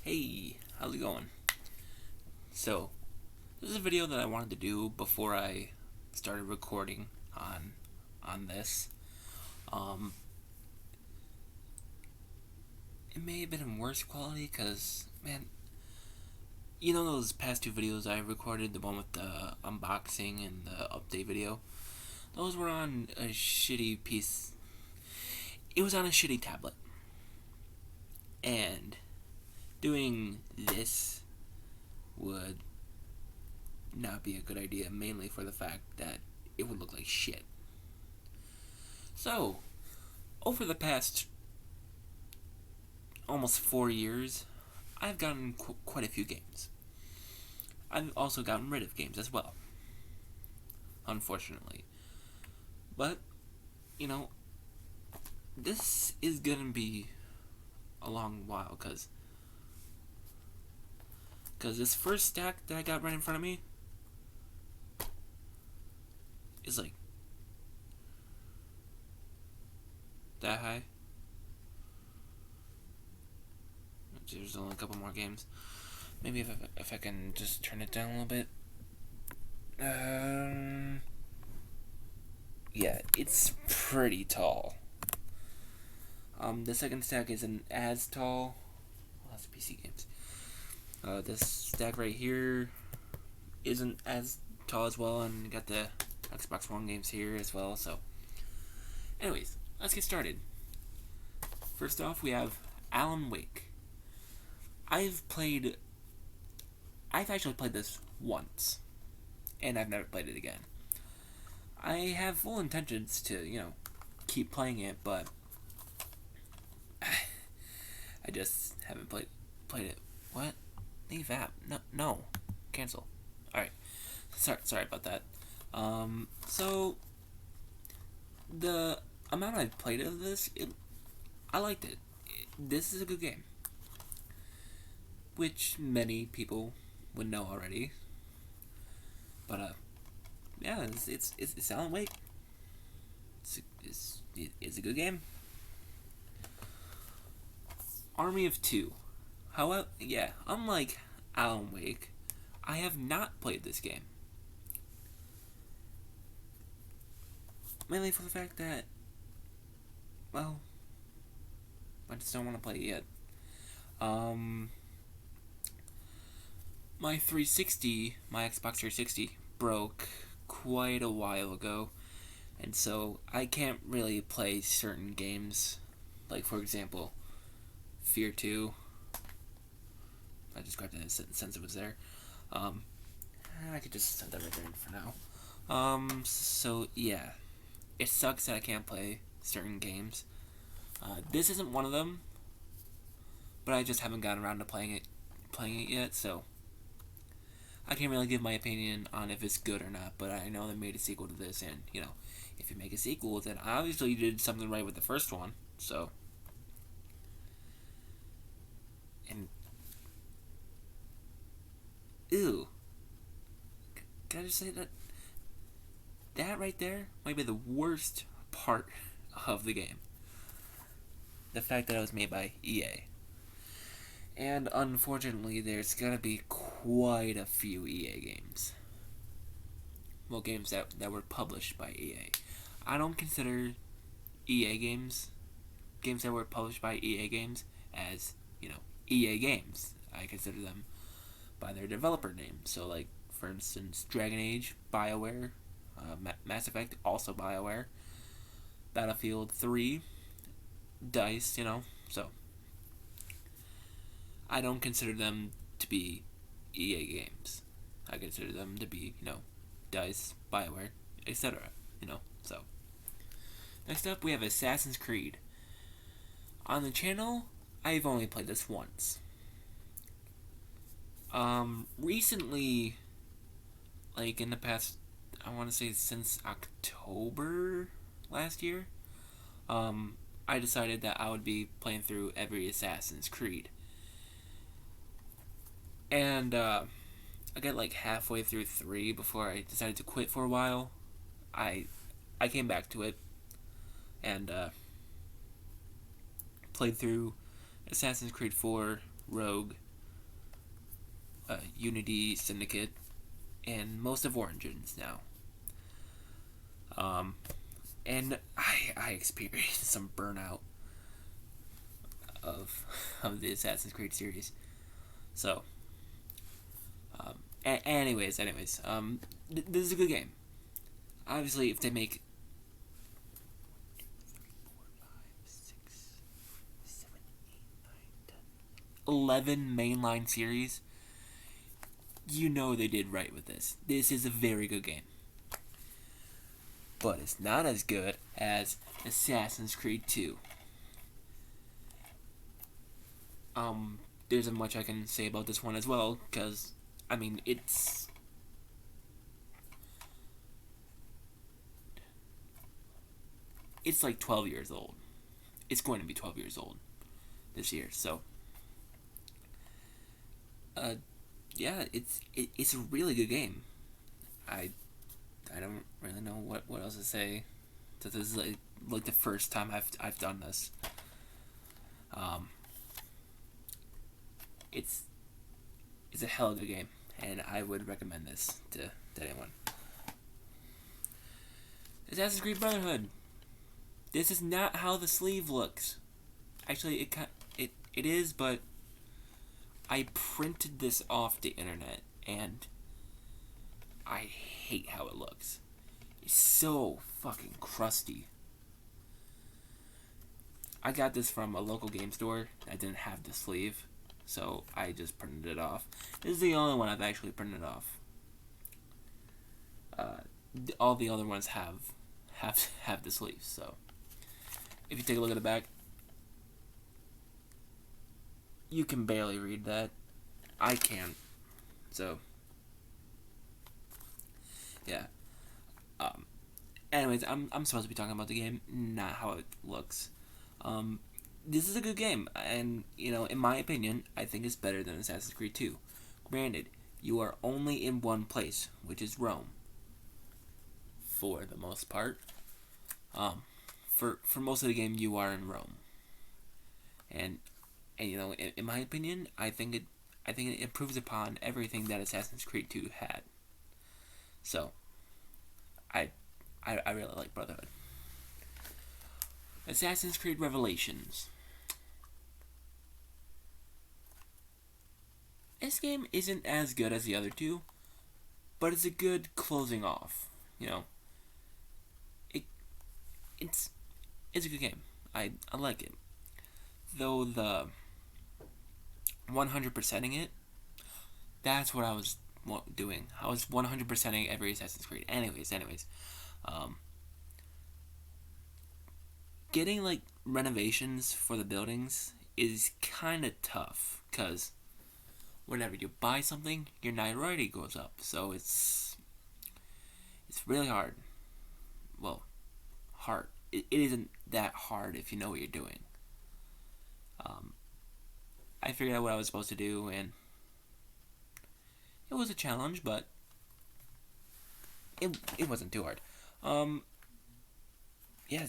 Hey, how's it going? So, this is a video that I wanted to do before I started recording on this. Um, it may have been in worse quality because, man, you know those past two videos I recorded, the one with the unboxing and the update video? Those were on a shitty piece. It was on a shitty tablet. And doing this would not be a good idea, mainly for the fact that it would look like shit. So, over the past almost 4 years, I've gotten quite a few games. I've also gotten rid of games as well, unfortunately. But, you know, this is gonna be a long while, cause this first stack that I got right in front of me is like that high. There's only a couple more games. Maybe if I can just turn it down a little bit. Yeah, it's pretty tall. The second stack isn't as tall. Well, that's PC games. This stack right here isn't as tall as well, and you got the Xbox One games here as well. So, anyways, let's get started. First off, we have Alan Wake. I've actually played this once, and I've never played it again. I have full intentions to, keep playing it, but I just haven't played it. What? Leave app? No, cancel. All right, sorry about that. So the amount I played of this, I liked it. This is a good game, which many people would know already. But yeah, it's Alan Wake. It's a good game. Army of Two. However, yeah, unlike Alan Wake, I have not played this game. Mainly for the fact that, well, I just don't want to play it yet. My 360, my Xbox 360, broke quite a while ago, and so I can't really play certain games. Like, for example, Fear 2. I just grabbed it since it was there. I could just set that right there for now. So yeah, it sucks that I can't play certain games. This isn't one of them, but I just haven't gotten around to playing it yet. So I can't really give my opinion on if it's good or not. But I know they made a sequel to this, and if you make a sequel, then obviously you did something right with the first one. So, and ew, can I just say that right there might be the worst part of the game. The fact that it was made by EA. And unfortunately, there's gonna be quite a few EA games. Well, games that were published by EA. I don't consider EA games that were published by EA games, as, EA games. I consider them by their developer name. So, like, for instance, Dragon Age, BioWare, Mass Effect, also BioWare, Battlefield 3, DICE, so I don't consider them to be EA games. I consider them to be, DICE, BioWare, etc. So. Next up, we have Assassin's Creed. On the channel, I've only played this once. Recently, like in the past, I want to say since October last year, I decided that I would be playing through every Assassin's Creed. And I got like halfway through 3 before I decided to quit for a while. I came back to it and played through Assassin's Creed 4, Rogue, Unity, Syndicate, and most of Origins now. And I experienced some burnout of the Assassin's Creed series. So, anyways, this is a good game. Obviously, if they make 11 mainline series, you know they did right with this. This is a very good game. But it's not as good as Assassin's Creed 2. There's much I can say about this one as well, because, I mean, it's like 12 years old. It's going to be 12 years old this year, so yeah, it's a really good game. I don't really know what else to say. This is like the first time I've done this. It's a hell of a game, and I would recommend this to anyone. Assassin's Creed Brotherhood. This is not how the sleeve looks. Actually, it is, but I printed this off the internet, and I hate how it looks. It's so fucking crusty. I got this from a local game store that didn't have the sleeve, so I just printed it off. This is the only one I've actually printed off. All the other ones have the sleeves, so if you take a look at the back, you can barely read that. I can. So, yeah. Anyways, I'm supposed to be talking about the game, not how it looks. This is a good game, and, you know, in my opinion, I think it's better than Assassin's Creed 2. Granted, you are only in one place, which is Rome. For the most part. For most of the game, you are in Rome. And you know, in my opinion, I think it improves upon everything that Assassin's Creed 2 had. So, I really like Brotherhood. Assassin's Creed Revelations. This game isn't as good as the other two, but it's a good closing off. You know, it's a good game. I like it. Though the 100%ing it, that's what I was doing. I was 100%ing every Assassin's Creed. Anyways, getting like renovations for the buildings is kind of tough, because whenever you buy something, your notoriety goes up. So it's really hard. Well, hard. It isn't that hard if you know what you're doing. I figured out what I was supposed to do, and it was a challenge, but it wasn't too hard. Yeah,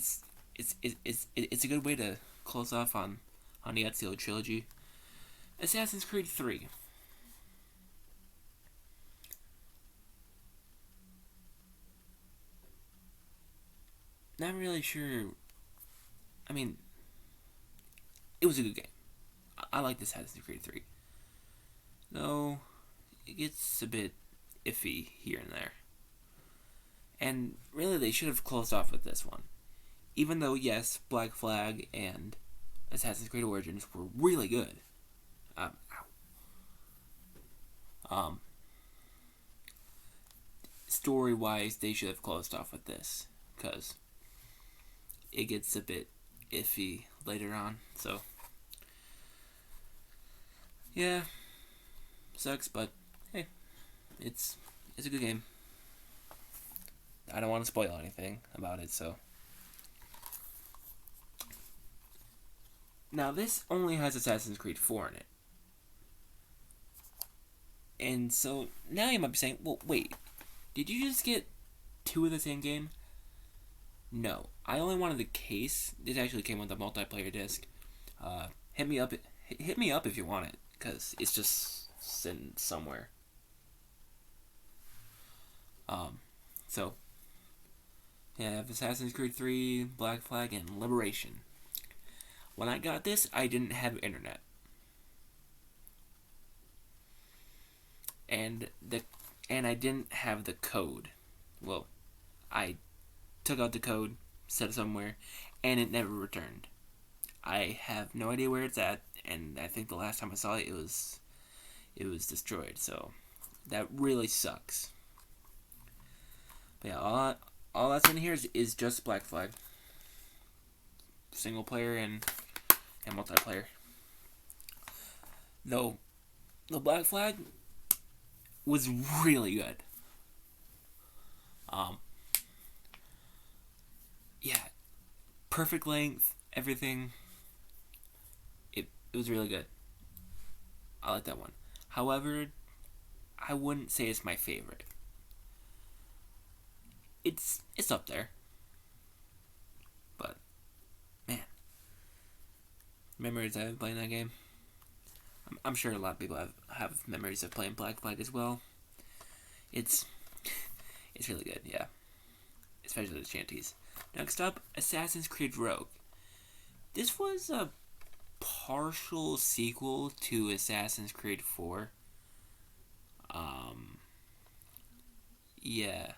it's a good way to close off on the Ezio trilogy. Assassin's Creed 3. Not really sure. I mean, it was a good game. I like this Assassin's Creed 3. Though, it gets a bit iffy here and there. And really, they should have closed off with this one. Even though, yes, Black Flag and Assassin's Creed Origins were really good. Story-wise, they should have closed off with this, because it gets a bit iffy later on. So, yeah, sucks, but hey, it's a good game. I don't want to spoil anything about it, so. Now, this only has Assassin's Creed 4 in it. And so, now you might be saying, well, wait, did you just get 2 of the same game? No, I only wanted the case. This actually came with a multiplayer disc. Hit me up if you want it, because it's just sitting somewhere. Um, so yeah, I have Assassin's Creed 3, Black Flag, and Liberation. When I got this, I didn't have internet, and I didn't have the code. Well, I took out the code, set it somewhere, and it never returned. I have no idea where it's at, and I think the last time I saw it, it was destroyed. So that really sucks. But yeah, all that's in here is just Black Flag, single player and multiplayer. Though the Black Flag was really good. Yeah, perfect length, everything. It was really good. I like that one. However, I wouldn't say it's my favorite. It's up there, but man, memories I have playing that game. I'm sure a lot of people have memories of playing Black Flag as well. It's really good, yeah. Especially the shanties. Next up, Assassin's Creed Rogue. This was a partial sequel to Assassin's Creed 4. Yeah.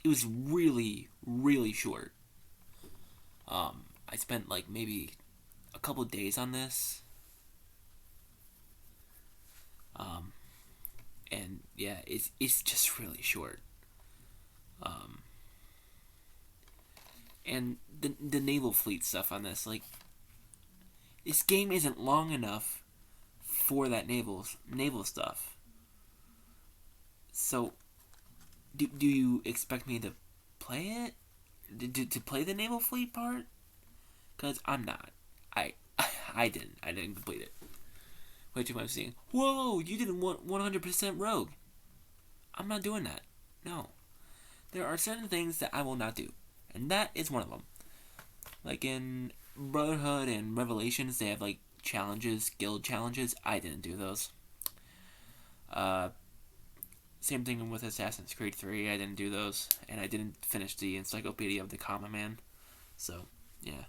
It was really, really short. I spent like maybe a couple days on this. And yeah, it's just really short. And the naval fleet stuff on this, like, this game isn't long enough for that naval stuff. So, do you expect me to play it? To play the naval fleet part? Because I'm not. I didn't. I didn't complete it. Wait till I'm seeing, whoa, you didn't want 100% rogue. I'm not doing that. No. There are certain things that I will not do. And that is one of them. Like in Brotherhood and Revelations, they have like challenges, guild challenges. I didn't do those. Same thing with Assassin's Creed 3. I didn't do those. And I didn't finish the Encyclopedia of the Common Man. So, yeah.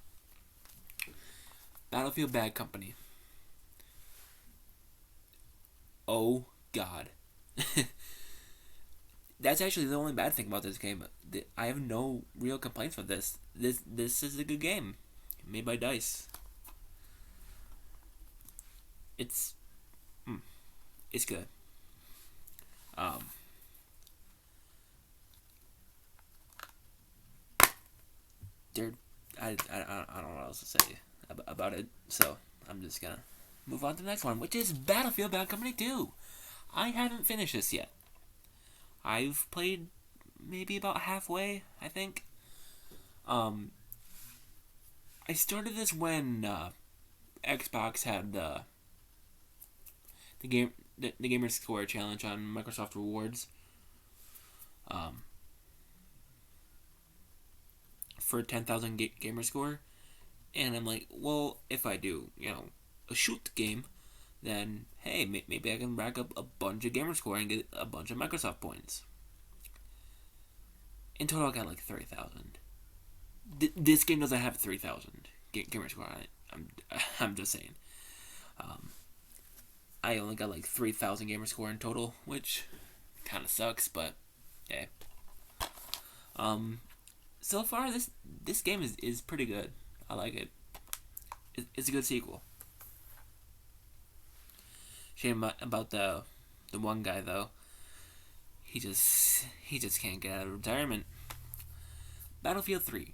Battlefield Bad Company. Oh, God. That's actually the only bad thing about this game. I have no real complaints with this. This is a good game, made by DICE. It's good. There, I don't know what else to say about it. So I'm just gonna move on to the next one, which is Battlefield Bad Company 2. I haven't finished this yet. I've played maybe about halfway, I think. I started this when Xbox had the Gamer Score challenge on Microsoft Rewards. For 10,000 gamer score, and I'm like, well, if I do, a shoot game, then hey, maybe I can rack up a bunch of gamer score and get a bunch of Microsoft points. In total, I got like 30,000. This game doesn't have 3,000 gamer score on it. I'm just saying. I only got like 3,000 gamer score in total, which kind of sucks, but hey. So far, this game is pretty good. I like it. It's a good sequel. Shame about the one guy though. He just can't get out of retirement. Battlefield 3.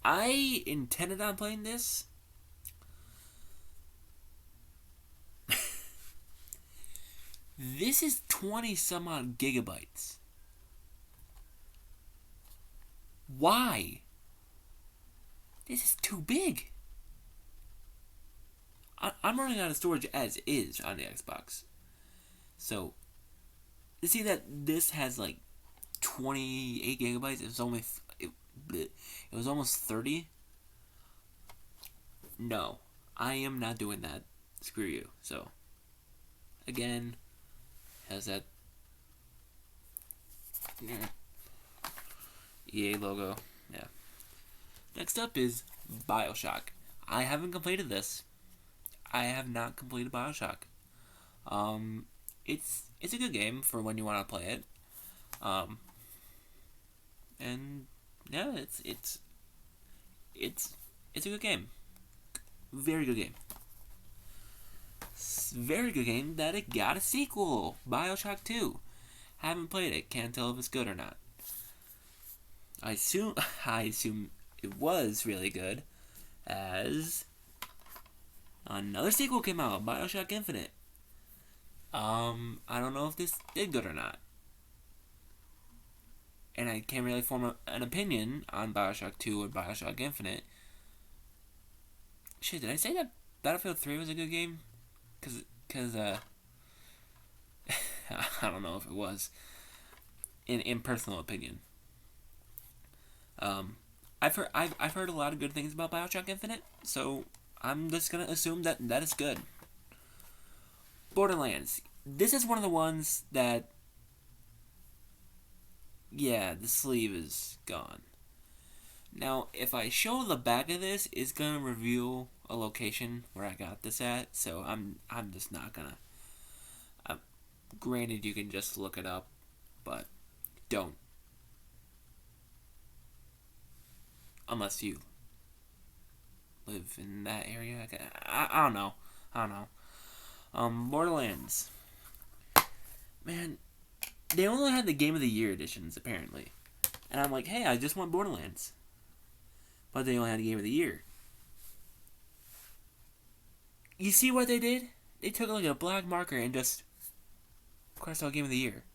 I intended on playing this. This is 20 some odd gigabytes. Why? This is too big. I'm running out of storage as is on the Xbox. So, to see that this has like 28 gigabytes, it was almost 30. No, I am not doing that. Screw you. So, again, Has that EA logo. Yeah. Next up is BioShock. I haven't completed this. I have not completed BioShock. It's a good game for when you want to play it. And yeah, it's a good game. Very good game. Very good game that it got a sequel. BioShock 2. Haven't played it. Can't tell if it's good or not. I assume it was really good, as another sequel came out, BioShock Infinite. I don't know if this did good or not. And I can't really form an opinion on BioShock 2 or BioShock Infinite. Shit, did I say that Battlefield 3 was a good game? Cause I don't know if it was. In personal opinion. I've heard a lot of good things about BioShock Infinite, so I'm just gonna assume that is good. Borderlands. This is one of the ones that, yeah, the sleeve is gone. Now, if I show the back of this, it's gonna reveal a location where I got this at, so I'm just not gonna. Granted, you can just look it up, but don't. Unless you live in that area. I don't know. Borderlands. Man, they only had the Game of the Year editions, apparently. And I'm like, hey, I just want Borderlands. But they only had the Game of the Year. You see what they did? They took like a black marker and just crossed out Game of the Year.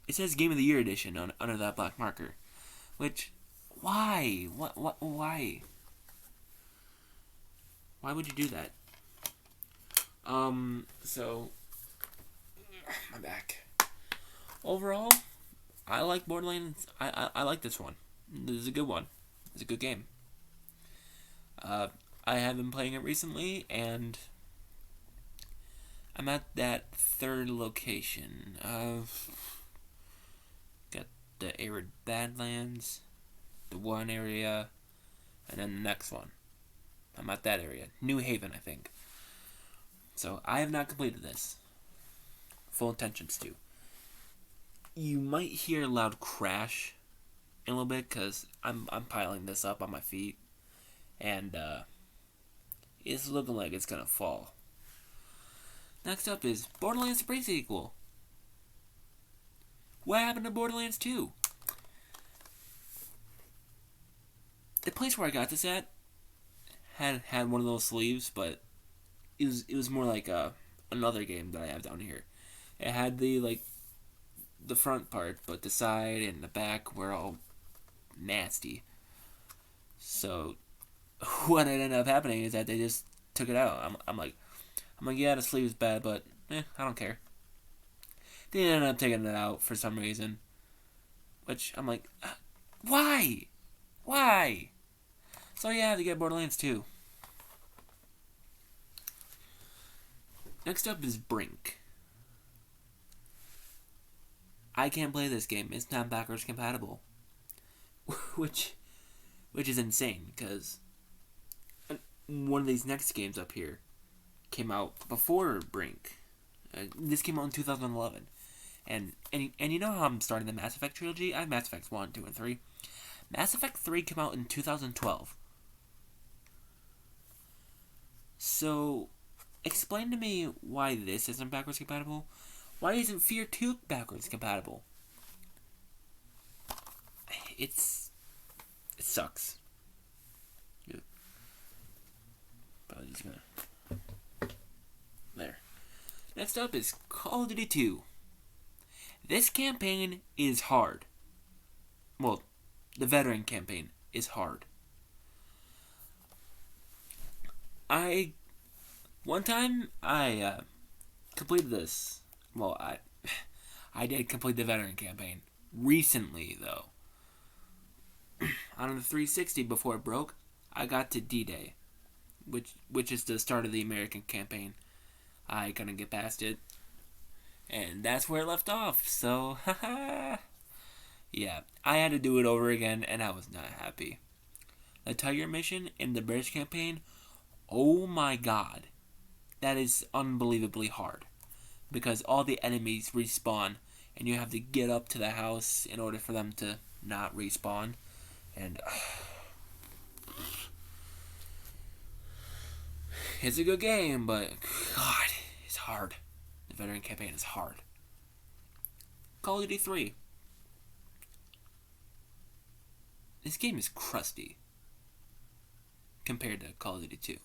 It says Game of the Year edition under that black marker. Which, why? Why? Why would you do that? So, my back. Overall, I like Borderlands. I like this one. This is a good one. It's a good game. I have been playing it recently, and I'm at that third location of got the arid Badlands, the one area, and then the next one. I'm at that area, New Haven, I think. So I have not completed this. Full intentions to. You might hear a loud crash in a little bit because I'm piling this up on my feet, and it's looking like it's gonna fall. Next up is Borderlands 3 sequel. What happened to Borderlands 2? The place where I got this at had one of those sleeves, but it was more like another game that I have down here. It had the front part, but the side and the back were all nasty. So what ended up happening is that they just took it out. I'm like, yeah, the sleeve's bad, but I don't care. They ended up taking it out for some reason, which I'm like, why? So yeah, I have to get Borderlands 2. Next up is Brink. I can't play this game. It's not backwards compatible. which is insane, because one of these next games up here came out before Brink. This came out in 2011. And you know how I'm starting the Mass Effect trilogy? I have Mass Effects 1, 2, and 3. Mass Effect 3 came out in 2012. So, explain to me why this isn't backwards compatible. Why isn't Fear 2 backwards compatible? It sucks. Yeah. Probably just gonna... There. Next up is Call of Duty 2. This campaign is hard. Well, the veteran campaign is hard. One time I completed this. Well, I did complete the veteran campaign recently, though. On the 360 before it broke, I got to D-Day, which is the start of the American campaign. I couldn't get past it, and that's where it left off. So, haha. Yeah, I had to do it over again, and I was not happy. The Tiger mission in the British campaign, oh my god, that is unbelievably hard. Because all the enemies respawn, and you have to get up to the house in order for them to not respawn. And it's a good game, but god, it's hard. The veteran campaign is hard. Call of Duty 3. This game is crusty compared to Call of Duty 2.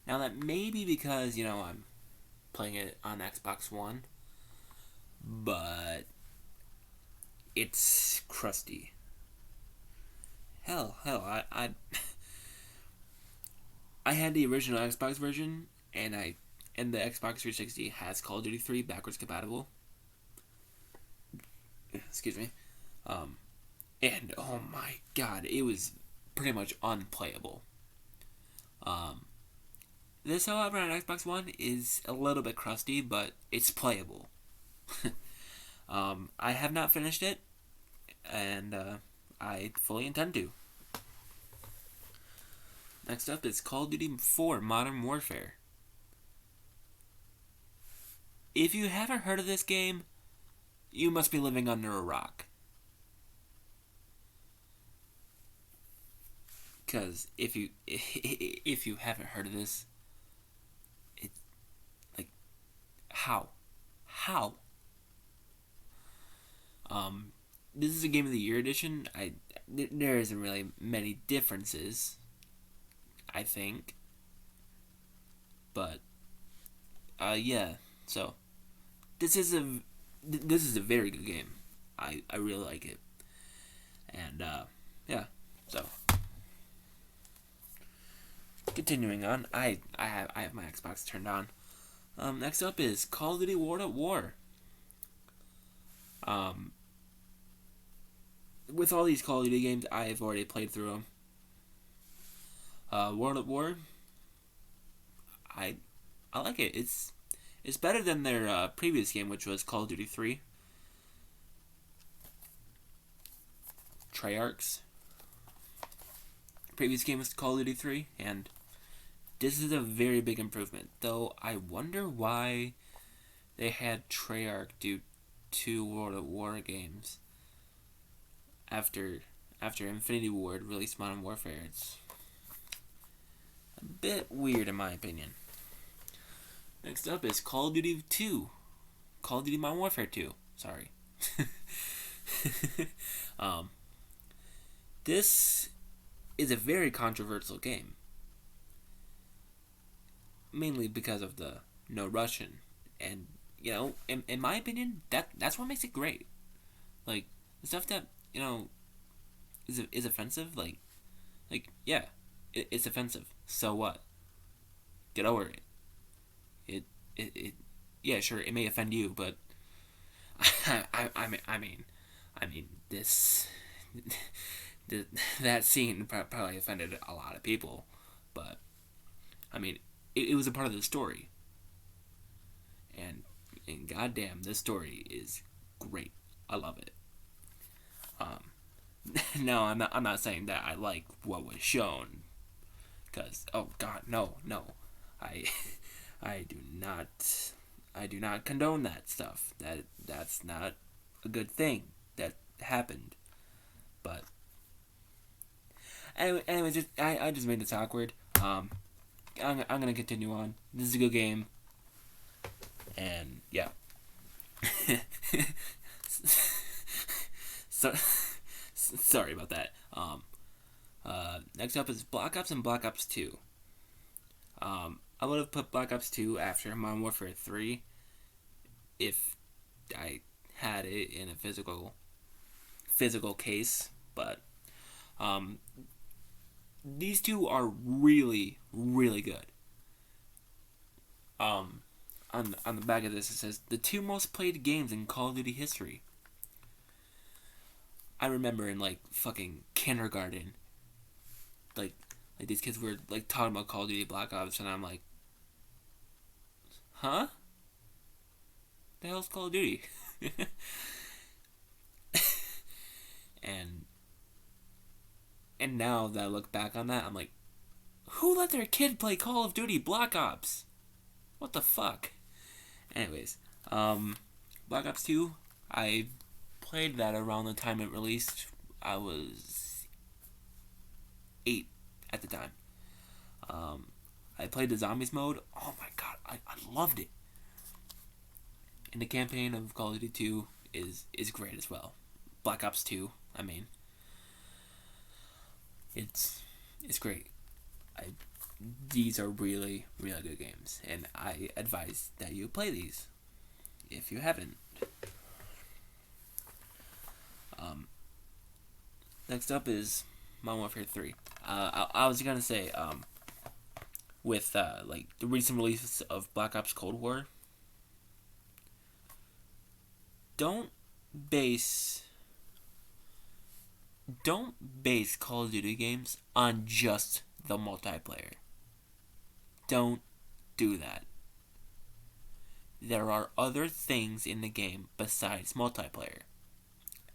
Now that may be because, I'm playing it on Xbox One, but it's crusty. Hell, I I had the original Xbox version, and the Xbox 360 has Call of Duty 3 backwards compatible. Excuse me. And oh my god, it was pretty much unplayable. This, however, on Xbox One is a little bit crusty, but it's playable. I have not finished it, and I fully intend to. Next up is Call of Duty 4 Modern Warfare. If you haven't heard of this game, you must be living under a rock. Because if you haven't heard of this, it's like, how? This is a Game of the Year edition. There isn't really many differences, I think. But yeah. So this is a very good game. I really like it. And yeah. So continuing on, I have my Xbox turned on. Next up is Call of Duty World at War. With all these Call of Duty games, I've already played through them. World at War, I like it. It's better than their previous game, which was Call of Duty 3. Treyarch's previous game was Call of Duty 3, and this is a very big improvement. Though I wonder why they had Treyarch do 2 World at War games after Infinity Ward released Modern Warfare. It's a bit weird in my opinion. Next up is Call of Duty 2. Call of Duty Modern Warfare 2. Sorry. This is a very controversial game. Mainly because of the no Russian. And, in my opinion, that's what makes it great. Like, the stuff that, is offensive, like yeah, it's offensive. So what? Get over it. It yeah, sure, it may offend you, but I mean this that scene probably offended a lot of people, but I mean it was a part of the story, and goddamn, this story is great. I love it. No, I'm not saying that I like what was shown, because oh god, no, I I do not condone that stuff. That's not a good thing that happened. But anyway, I just made this awkward. I'm gonna continue on. This is a good game, and yeah. So sorry about that. Next up is Black Ops and Black Ops 2. I would have put Black Ops 2 after Modern Warfare 3 if I had it in a physical case, but these two are really, really good. On the back of this it says the 2 most played games in Call of Duty history. I remember in like fucking kindergarten, like these kids were like talking about Call of Duty Black Ops, and I'm like, huh? The hell's Call of Duty? and and now that I look back on that, I'm like, who let their kid play Call of Duty Black Ops? What the fuck? Anyways, Black Ops 2, I played that around the time it released. I was 8 at the time. I played the Zombies mode. Oh my god, I loved it. And the campaign of Call of Duty 2 is great as well. Black Ops 2, I mean. It's great. These are really, really good games. And I advise that you play these if you haven't. Next up is Modern Warfare 3. I was gonna say, with like the recent release of Black Ops Cold War, don't base Call of Duty games on just the multiplayer. Don't do that. There are other things in the game besides multiplayer.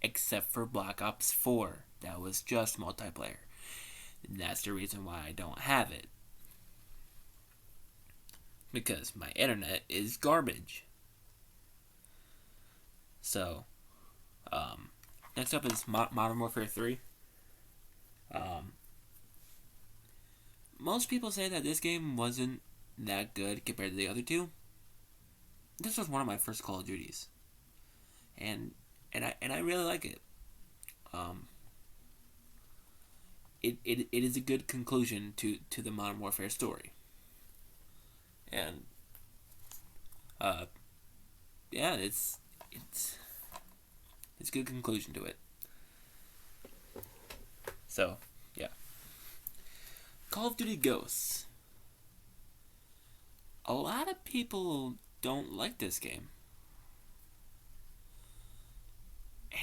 Except for Black Ops 4. That was just multiplayer. And that's the reason why I don't have it. Because my internet is garbage. So, next up is Modern Warfare 3. Most people say that this game wasn't that good compared to the other two. This was one of my first Call of Duties. And I really like it. It is a good conclusion to the Modern Warfare story. And yeah, it's a good conclusion to it. So, yeah. Call of Duty Ghosts. A lot of people don't like this game.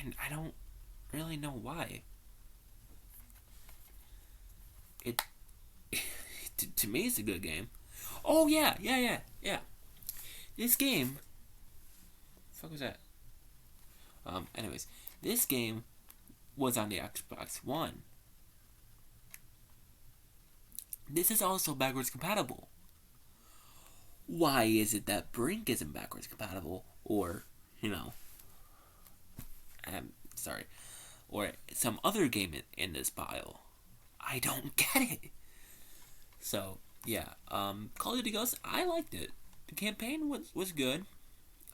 And I don't really know why. It to me it's a good game. Oh yeah. This game. What the fuck was that? Anyways, this game was on the Xbox One. This is also backwards compatible. Why is it that Brink isn't backwards compatible, or sorry, or some other game in this pile? I don't get it. So yeah, Call of Duty Ghosts, I liked it. The campaign was good.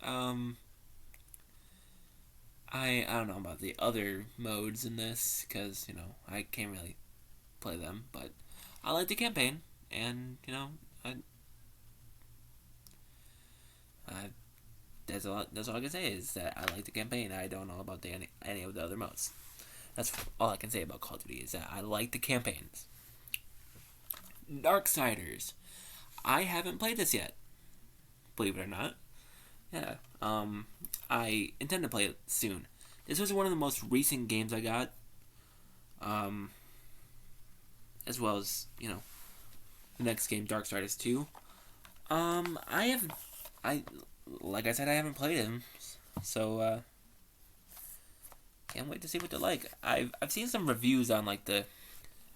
I don't know about the other modes in this because I can't really play them, but I like the campaign, and that's all I can say is that I like the campaign. I don't know about any of the other modes. That's all I can say about Call of Duty is that I like the campaigns. Darksiders. I haven't played this yet. Believe it or not. Yeah. I intend to play it soon. This was one of the most recent games I got. As well as, the next game, Darksiders 2. Like I said, I haven't played him. So, can't wait to see what they're like. I've seen some reviews on, like, the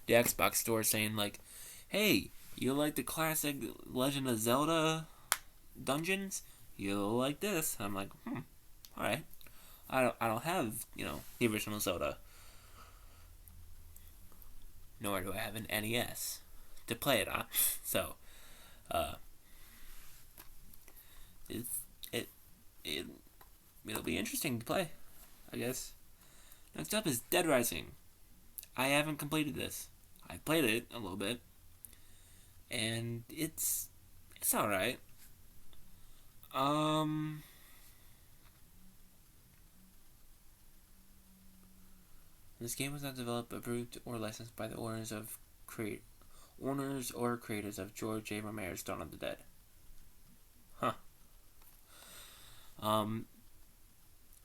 Xbox store saying, like, hey, you like the classic Legend of Zelda dungeons? You'll like this. I'm like, alright. I don't have, the original Zelda. Nor do I have an NES to play it on. So, it'll be interesting to play, I guess. Next up is Dead Rising. I haven't completed this. I played it a little bit, and it's alright. This game was not developed, approved, or licensed by the owners or creators of George A. Romero's Dawn of the Dead. Huh.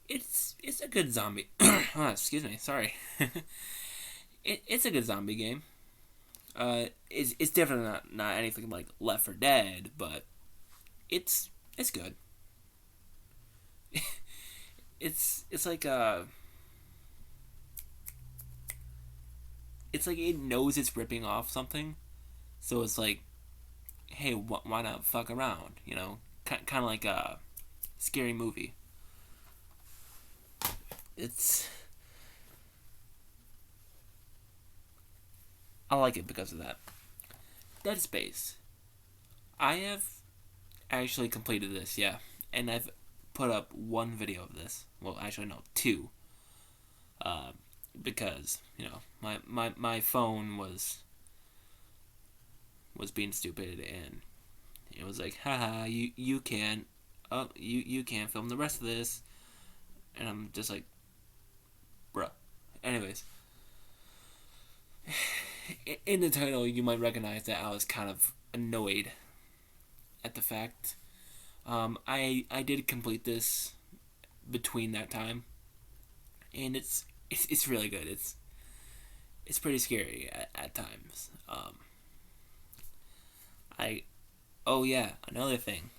It's a good zombie. Excuse me. Sorry. It's a good zombie game. It's definitely not anything like Left 4 Dead, but it's It's good. It's like it's like it knows it's ripping off something, so it's like, hey, why not fuck around? You know, kind of like a scary movie. It's I like it because of that. Dead Space. I have actually completed this, yeah, and I've put up one video of this. Well, actually, no, two. Uh, because my phone was being stupid, and it was like, haha, you can't, you can't film the rest of this, and I'm just like, bruh. Anyways, in the title, you might recognize that I was kind of annoyed at the fact. I did complete this between that time, and it's really good. It's pretty scary at times. I oh yeah, another thing.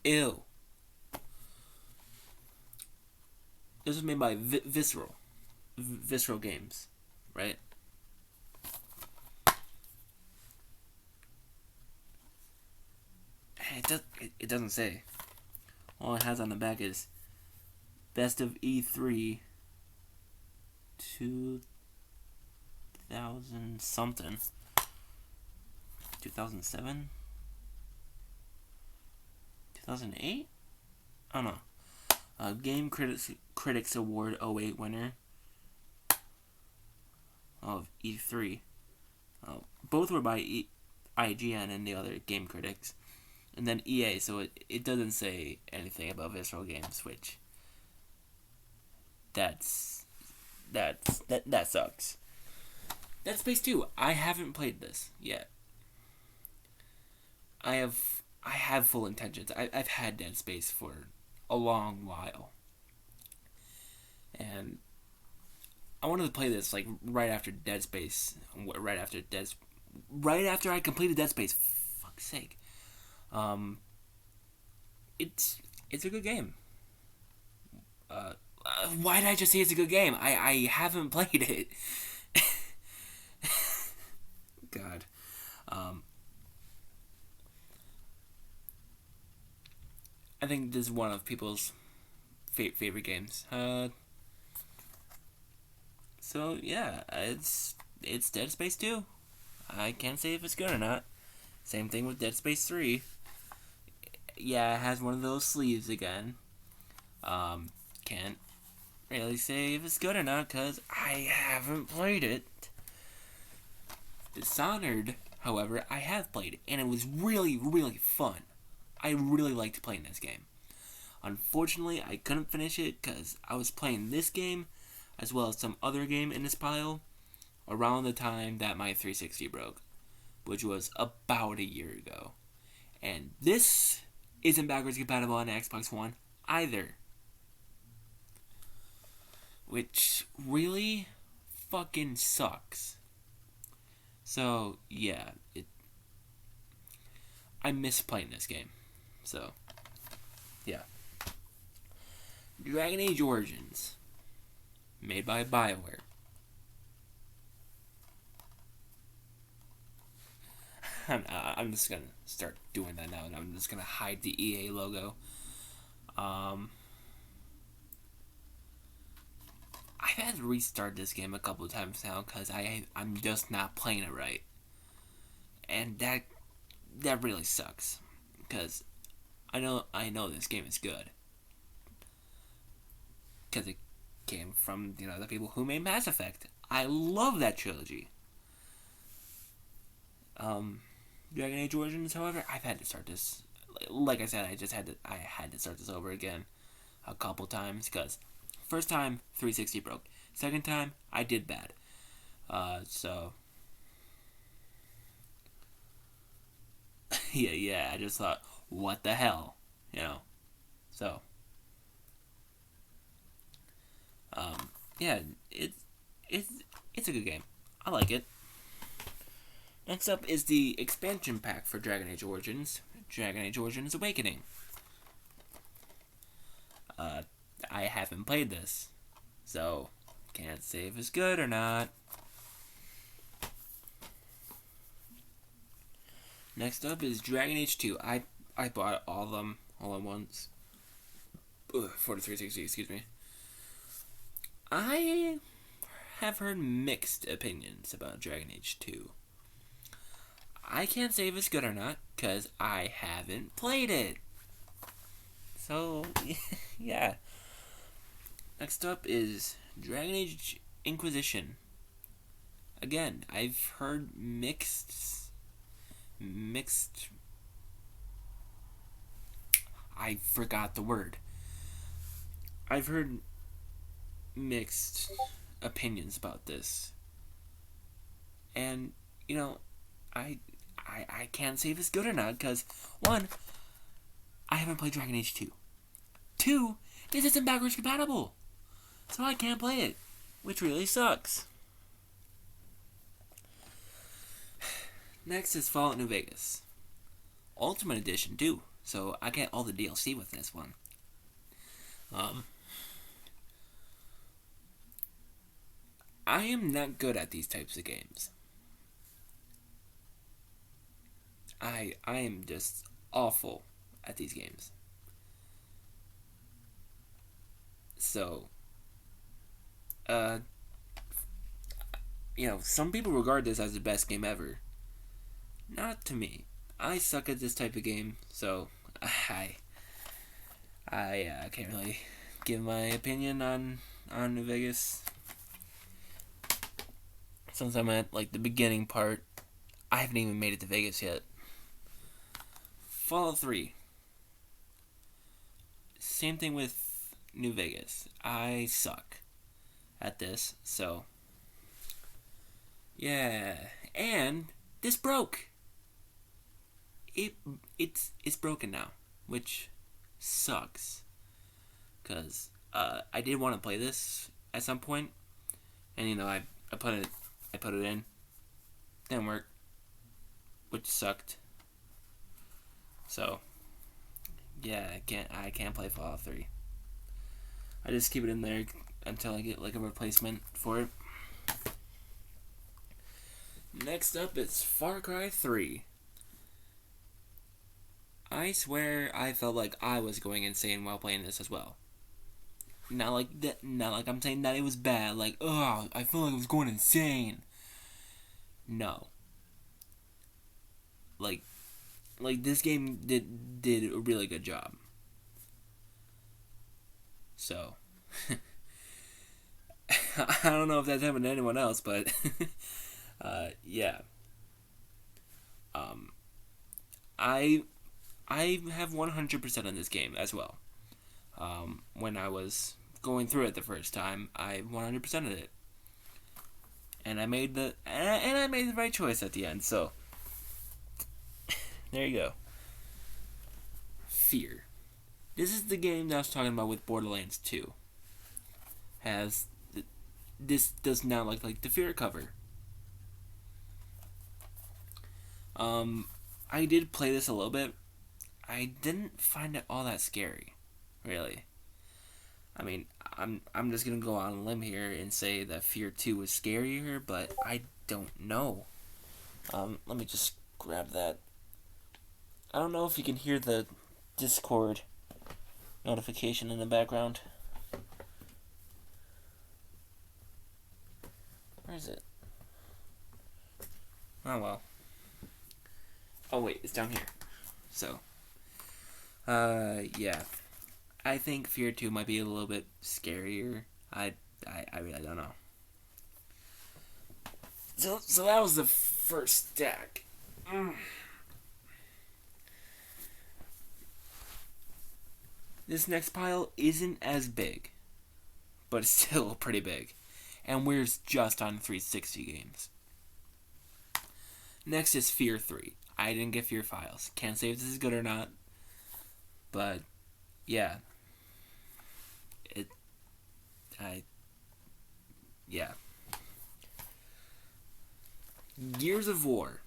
Ew. This was made by Visceral Games, right? It doesn't say. All it has on the back is Best of E3 2000 something. 2007? 2008? I don't know. Game Critics Award '08 winner of E3. Both were by IGN and the other Game Critics. And then EA, so it doesn't say anything about Visceral Games, which that sucks. Dead Space 2. I haven't played this yet. I have full intentions. I've had Dead Space for a long while, and I wanted to play this like right after Dead Space, right after I completed Dead Space. Fuck's sake. It's a good game. Why did I just say it's a good game? I haven't played it. God. I think this is one of people's favorite games. So yeah, it's Dead Space 2. I can't say if it's good or not. Same thing with Dead Space 3. Yeah, it has one of those sleeves again. Can't really say if it's good or not because I haven't played it. Dishonored, however, I have played it, and it was really, really fun. I really liked playing this game. Unfortunately, I couldn't finish it because I was playing this game as well as some other game in this pile around the time that my 360 broke, which was about a year ago. And this isn't backwards compatible on Xbox One either. Which really fucking sucks. So, yeah, I miss playing this game. So, yeah. Dragon Age Origins, made by BioWare. I'm just gonna start doing that now, and I'm just gonna hide the EA logo. I've had to restart this game a couple of times now because I'm just not playing it right, and that really sucks because I know this game is good because it came from the people who made Mass Effect. I love that trilogy. Dragon Age Origins, however, I've had to start this. Like I said, I had to start this over again a couple times because first time 360 broke. Second time I did bad. So yeah, I just thought, what the hell, So yeah, it's a good game. I like it. Next up is the expansion pack for Dragon Age Origins, Dragon Age Origins Awakening. I haven't played this, so can't say if it's good or not. Next up is Dragon Age 2. I bought all of them all at once. For the 360, excuse me. I have heard mixed opinions about Dragon Age 2. I can't say if it's good or not, because I haven't played it. So, yeah. Next up is Dragon Age Inquisition. Again, I've heard mixed... I forgot the word. I've heard mixed opinions about this. And, you know, I can't say if it's good or not, because, one, I haven't played Dragon Age 2. 2, this isn't backwards compatible. So I can't play it, which really sucks. Next is Fallout New Vegas. Ultimate Edition too, so I get all the DLC with this one. I am not good at these types of games. I am just awful at these games. So, some people regard this as the best game ever. Not to me. I suck at this type of game, so I can't really give my opinion on New Vegas. Since I'm at like the beginning part, I haven't even made it to Vegas yet. Fallout 3. Same thing with New Vegas. I suck at this, so yeah. And this broke. It's broken now, which sucks. Cause I did want to play this at some point, and I put it in, didn't work, which sucked. So yeah, I can't play Fallout 3. I just keep it in there until I get like a replacement for it. Next up, it's Far Cry 3. I swear I felt like I was going insane while playing this as well. Not like that. Not like I'm saying that it was bad. Like, oh, I feel like I was going insane. No. Like this game did a really good job. So, I don't know if that's happened to anyone else, but yeah. I have 100% on this game as well. When I was going through it the first time, I 100%ed it, and I made the right choice at the end. So there you go. Fear. This is the game that I was talking about with Borderlands 2. This does not look like the Fear cover. I did play this a little bit. I didn't find it all that scary, really. I mean, I'm just gonna go on a limb here and say that Fear 2 was scarier, but I don't know. Let me just grab that. I don't know if you can hear the Discord notification in the background. Where is it? Oh well. Oh wait, it's down here. So, yeah. I think Fear 2 might be a little bit scarier. I really don't know. So that was the first stack. This next pile isn't as big, but it's still pretty big. And we're just on 360 games. Next is Fear 3. I didn't get Fear files. Can't say if this is good or not. But, yeah. Yeah. Gears of War.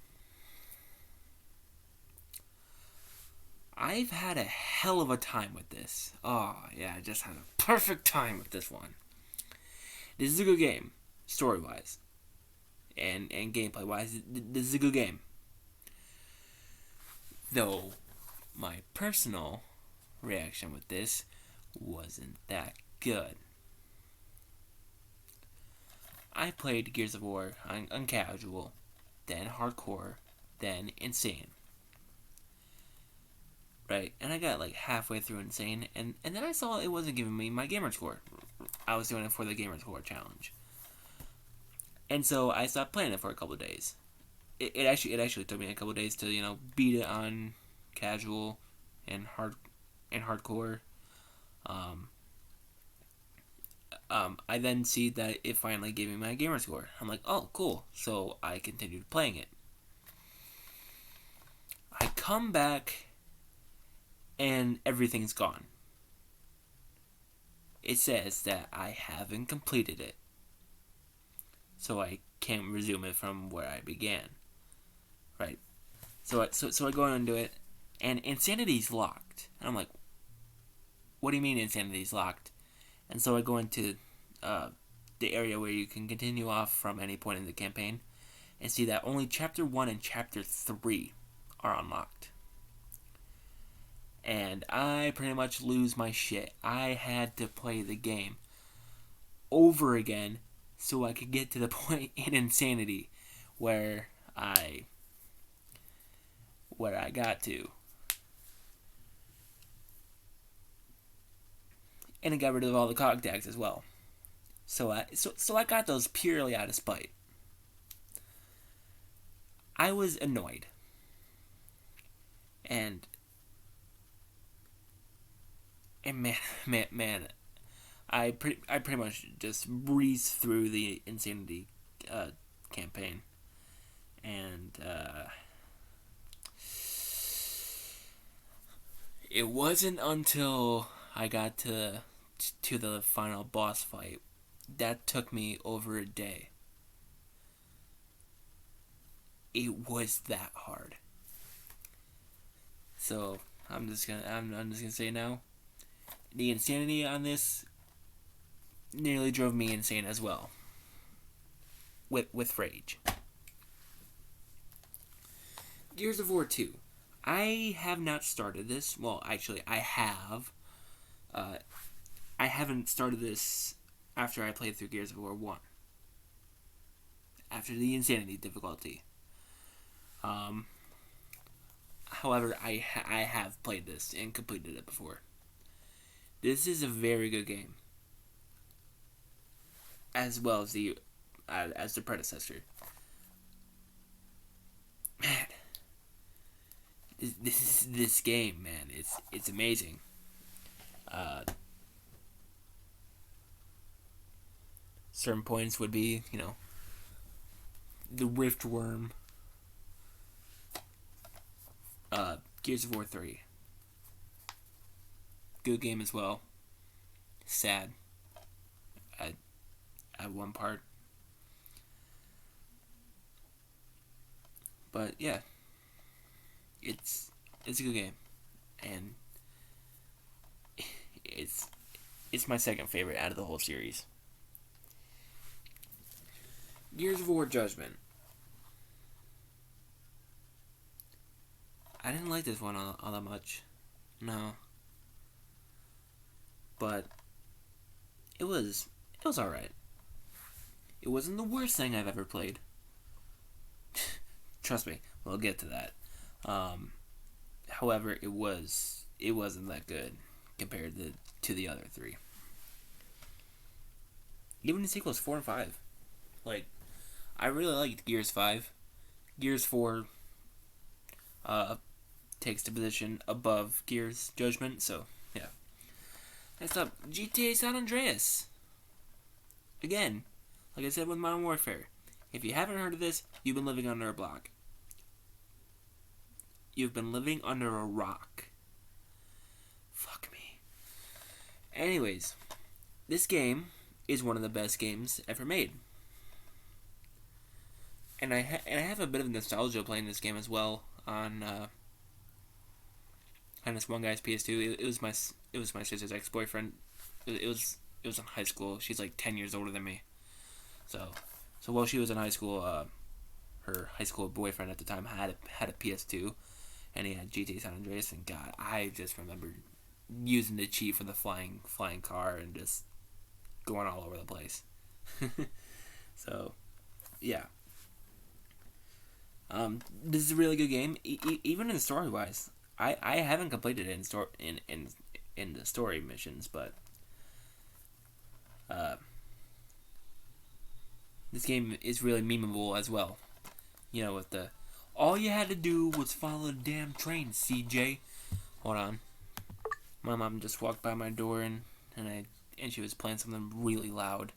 I've had a hell of a time with this. Oh, yeah, I just had a perfect time with this one. This is a good game, story-wise. And gameplay-wise, this is a good game. Though, my personal reaction with this wasn't that good. I played Gears of War on casual, then hardcore, then insane. Right, and I got like halfway through insane, and then I saw it wasn't giving me my gamer score. I was doing it for the gamer score challenge, and so I stopped playing it for a couple of days. It actually took me a couple of days to beat it on casual and hardcore. Um, I then see that it finally gave me my gamer score. I'm like, oh, cool. So I continued playing it. I come back and everything's gone. It says that I haven't completed it. So I can't resume it from where I began. Right. So I go into it, and Insanity's locked. And I'm like, what do you mean Insanity's locked? And so I go into the area where you can continue off from any point in the campaign, and see that only Chapter 1 and Chapter 3 are unlocked. And I pretty much lose my shit. I had to play the game over again so I could get to the point in Insanity where I got to. And it got rid of all the cog tags as well. So I got those purely out of spite. I was annoyed. And man, I pretty much just breezed through the Insanity campaign, and it wasn't until I got to the final boss fight that took me over a day. It was that hard. So I'm just gonna say now, the insanity on this nearly drove me insane as well. With rage. Gears of War 2. I have not started this. Well, actually, I have. I haven't started this after I played through Gears of War 1. After the insanity difficulty. However, I have played this and completed it before. This is a very good game, as well as the predecessor. Man, this game, man, it's amazing. Certain points would be, the Rift Worm. Gears of War 3. Good game as well. Sad. At one part. But yeah. It's a good game. And it's my second favorite out of the whole series. Gears of War Judgment. I didn't like this one all that much. No. But it was alright. It wasn't the worst thing I've ever played. Trust me, we'll get to that. However, it wasn't that good compared to the other three. Even the sequels 4 and 5. Like, I really liked Gears 5. Gears 4 takes the position above Gears Judgment, so yeah. Next up, GTA San Andreas. Again, like I said with Modern Warfare, if you haven't heard of this, you've been living under a block. You've been living under a rock. Fuck me. Anyways, this game is one of the best games ever made. And I have a bit of nostalgia playing this game as well on playing this one guy's PS2. It was my sister's ex boyfriend. It was in high school. She's like 10 years older than me. So while she was in high school, her high school boyfriend at the time had a PS2, and he had GTA San Andreas. And God, I just remember using the cheat for the flying car and just going all over the place. So, yeah. This is a really good game, even in story wise. I haven't completed it in the story missions, but this game is really memeable as well. You know, with the all you had to do was follow the damn train, CJ. Hold on, my mom just walked by my door and she was playing something really loud,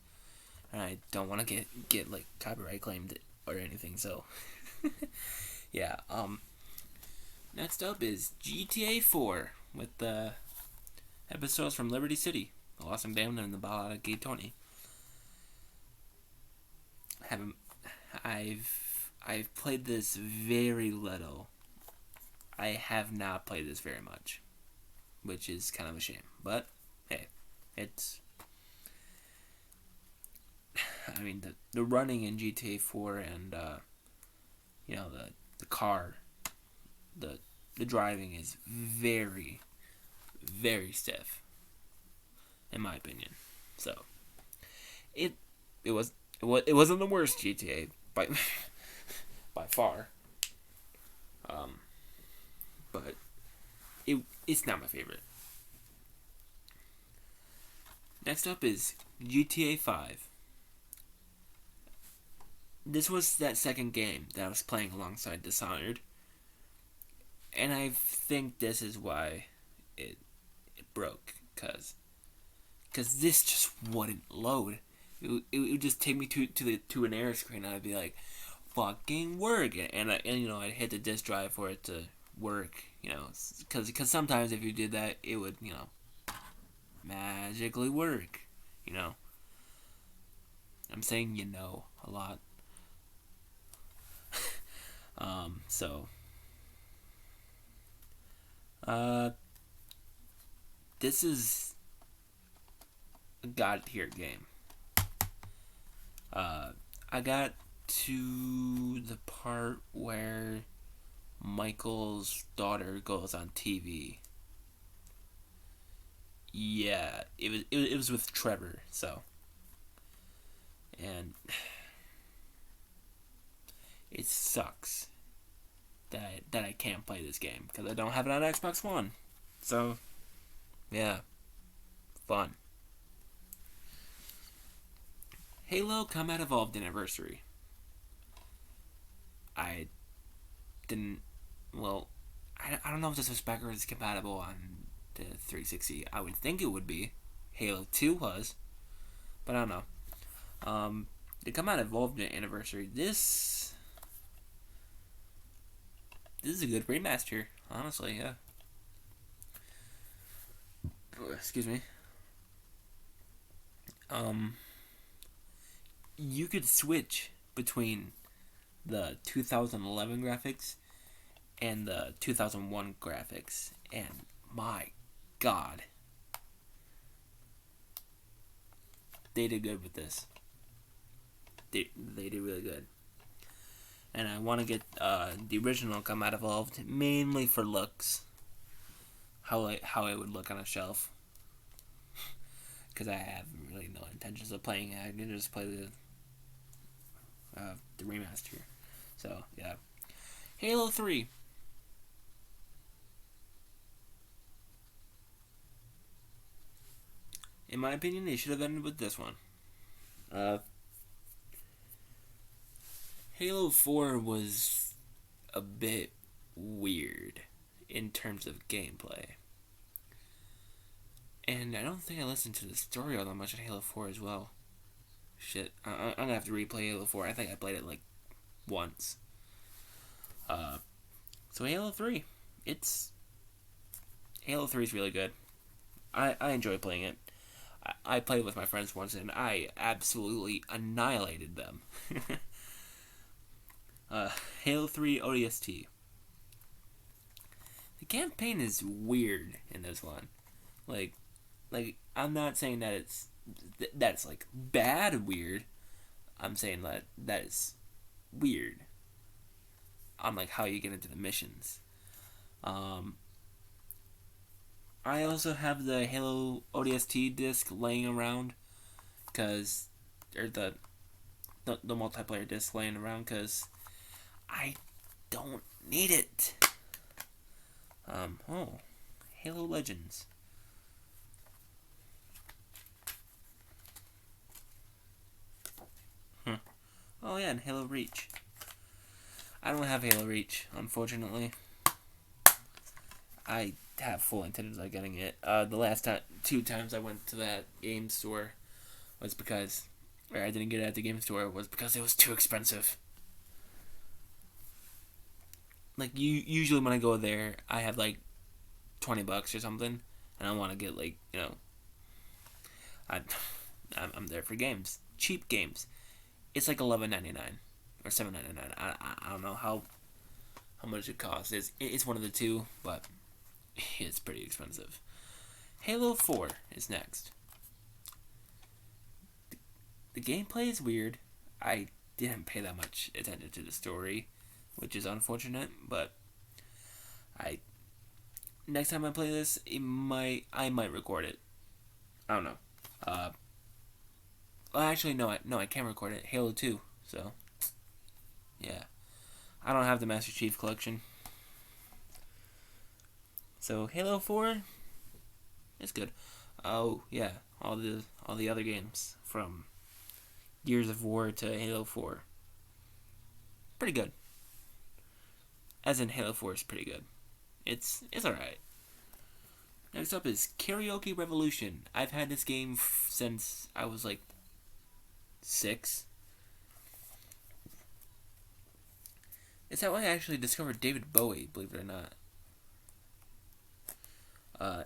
and I don't want to get like copyright claimed or anything. So, yeah. Next up is GTA 4 with the episodes from Liberty City, The Lost and Damned, and The Ballad of Gay Tony. I've played this very little. I have not played this very much, which is kind of a shame. But hey, it's. I mean, the running in GTA 4 and you know, the car, the driving is very, very stiff, in my opinion. So it wasn't the worst GTA by by far. But it's not my favorite. Next up is GTA 5. This was that second game that I was playing alongside Dishonored, and I think this is why it broke, cause this just wouldn't load. It would just take me to an error screen, and I'd be like, "Fucking work!" And you know, I'd hit the disk drive for it to work. You know, because sometimes if you did that, it would, you know, magically work. You know, I'm saying a lot. So this is a God tier game. I got to the part where Michael's daughter goes on TV. Yeah, it was with Trevor, so. And it sucks that I can't play this game because I don't have it on Xbox One. So, yeah, fun. Halo Combat Evolved Anniversary. I didn't. Well, I don't know if this was backwards compatible on the 360. I would think it would be. Halo 2 was, but I don't know. The Combat Evolved Anniversary. This is a good remaster, honestly. Yeah. Oh, excuse me. You could switch between the 2011 graphics and the 2001 graphics, and my God, they did good with this. They did really good. And I want to get the original Combat Evolved mainly for looks. How it would look on a shelf. Because I have really no intentions of playing it. I can just play the remaster. So yeah, Halo 3. In my opinion, they should have ended with this one. Halo 4 was a bit weird in terms of gameplay. And I don't think I listened to the story all that much in Halo 4 as well. Shit, I'm gonna have to replay Halo 4. I think I played it like once. So Halo 3. Halo 3 is really good. I enjoy playing it. I played with my friends once and I absolutely annihilated them. Halo 3 ODST. The campaign is weird in this one. Like, I'm not saying that that's like bad weird. I'm saying that is weird. On like how you get into the missions. I also have the Halo ODST disc laying around, cause or the multiplayer disc laying around, cause I don't need it. Oh, Halo Legends. Oh yeah, and Halo Reach. I don't have Halo Reach, unfortunately. I have full intentions of getting it. The last two times I went to that game store was because, or I didn't get it at the game store, was because it was too expensive. Like usually when I go there, I have like $20 or something, and I want to get like I'm there for games, cheap games. It's like $11.99 or $7.99. I don't know how much it costs. It's one of the two, but it's pretty expensive. Halo 4 is next. The gameplay is weird. I didn't pay that much attention to the story, which is unfortunate, but next time I play this, I might record it. I don't know. Well, actually, no, I can't record it. Halo 2, so yeah. I don't have the Master Chief Collection. So Halo 4 is good. Oh yeah, all the other games from Gears of War to Halo 4. Pretty good. As in Halo 4 is pretty good. It's alright. Next up is Karaoke Revolution. I've had this game since I was like 6. It's how I actually discovered David Bowie, believe it or not.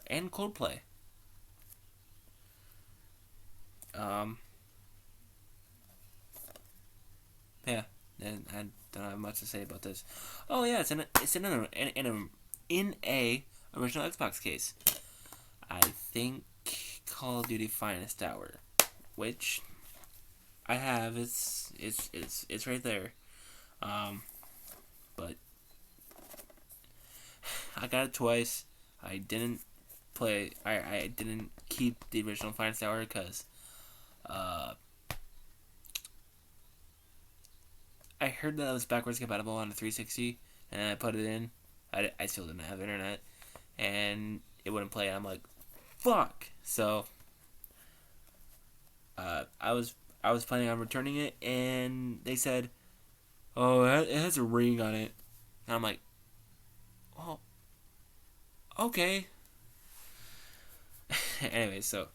And Coldplay. Yeah, and I don't have much to say about this. Oh yeah, it's in a original Xbox case. I think Call of Duty Finest Hour, which I have. It's right there. But I got it twice. I didn't play. I didn't keep the original Finest Hour because I heard that it was backwards compatible on the 360, and I put it in. I still didn't have internet, and it wouldn't play. And I'm like, fuck. So I was planning on returning it, and they said, oh, it has a ring on it. And I'm like, oh, okay. Anyway, so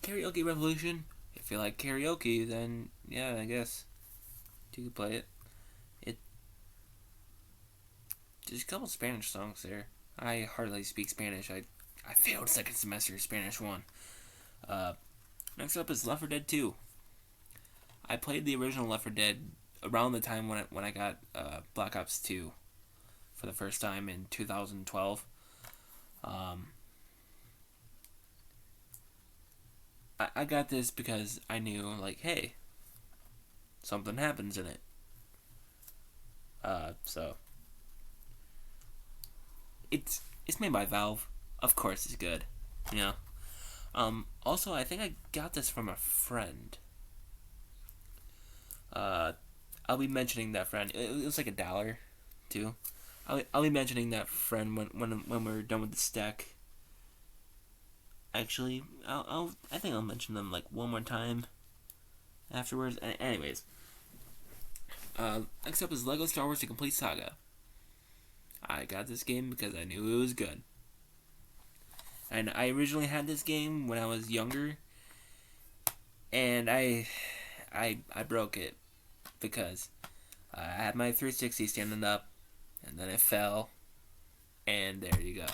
Karaoke Revolution. If you like karaoke, then yeah, I guess you could play it. There's a couple Spanish songs there. I hardly speak Spanish. I failed second semester Spanish 1. Next up is Left 4 Dead 2. I played the original Left 4 Dead around the time when I got Black Ops 2 for the first time in 2012. I got this because I knew, like, hey, something happens in it. So it's made by Valve. Of course, it's good. You know. Also, I think I got this from a friend. I'll be mentioning that friend. It was like $1 too. I'll be mentioning that friend when we're done with the stack. Actually, I think I'll mention them like one more time afterwards. Anyways, next up is Lego Star Wars: The Complete Saga. I got this game because I knew it was good, and I originally had this game when I was younger, and I broke it because I had my 360 standing up, and then it fell, and there you go.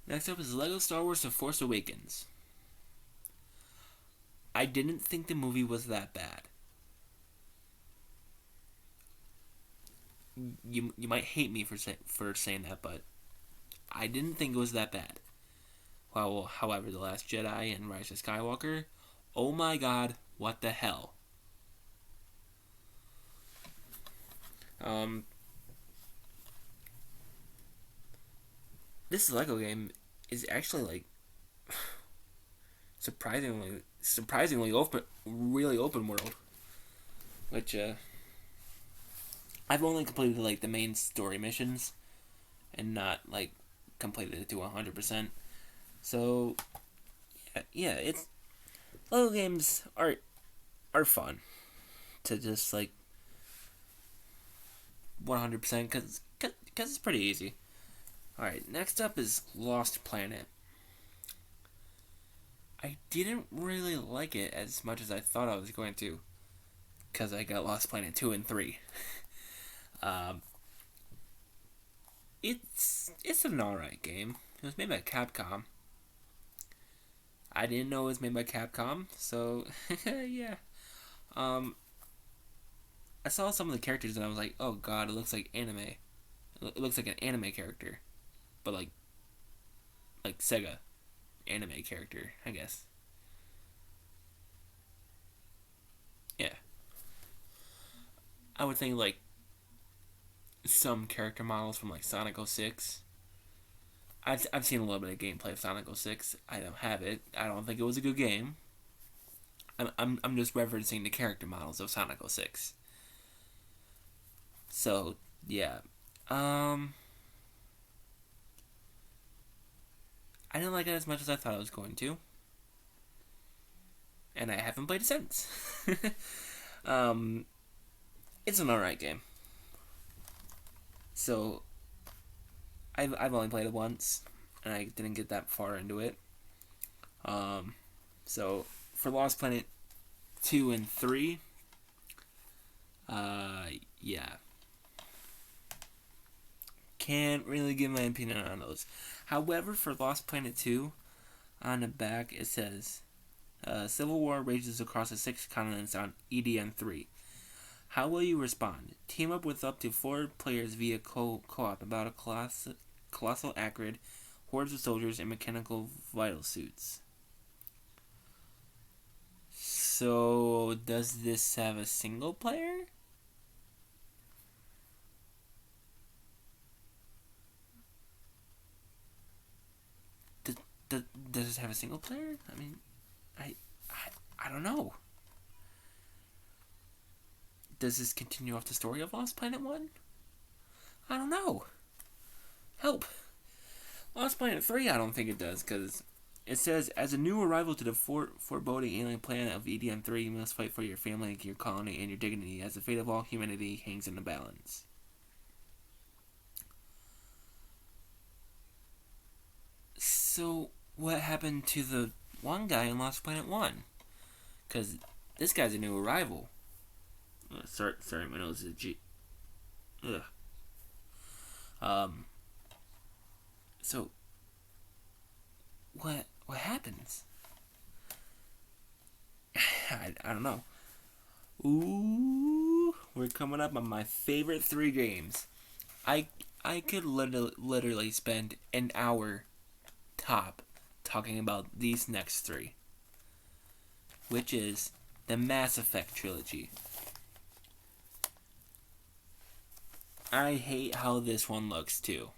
Next up is Lego Star Wars: The Force Awakens. I didn't think the movie was that bad. you might hate me for saying that, but I didn't think it was that bad. Well, however, The Last Jedi and Rise of Skywalker, oh my god, what the hell? Um, this Lego game is actually like surprisingly open, really open world, which I've only completed like the main story missions and not like completed it to 100%. So yeah, it's Lego games are fun to just like 100% because it's pretty easy. All right, next up is Lost Planet. I didn't really like it as much as I thought I was going to, because I got Lost Planet 2 and 3. Um, it's an alright game. It was made by Capcom. I didn't know it was made by Capcom, so yeah. Um, I saw some of the characters and I was like, oh god, it looks like anime. It looks like an anime character, but like Sega anime character, I guess. Yeah, I would think like some character models from like Sonic 06. I've seen a little bit of gameplay of Sonic 06. I don't have it. I don't think it was a good game. I'm just referencing the character models of Sonic 06. So yeah, I didn't like it as much as I thought I was going to, and I haven't played it since. um, it's an alright game. So I've only played it once, and I didn't get that far into it. So for Lost Planet 2 and 3, yeah, can't really give my opinion on those. However, for Lost Planet 2, on the back it says, Civil War rages across the 6 continents on EDM3. How will you respond? Team up with up to 4 players via co-op about a colossal acrid, hordes of soldiers in mechanical vital suits. So, does this have a single player? Does it have a single player? I mean, I don't know. Does this continue off the story of Lost Planet 1? I don't know. Help. Lost Planet 3, I don't think it does, because it says, as a new arrival to the foreboding alien planet of EDM3, you must fight for your family, your colony, and your dignity, as the fate of all humanity hangs in the balance. So, what happened to the one guy in Lost Planet 1? Because this guy's a new arrival. Sorry, my nose is G. Ugh. So, what happens? I don't know. Ooh, we're coming up on my favorite 3 games. I could literally spend an hour top talking about these next 3, which is the Mass Effect trilogy. I hate how this one looks too,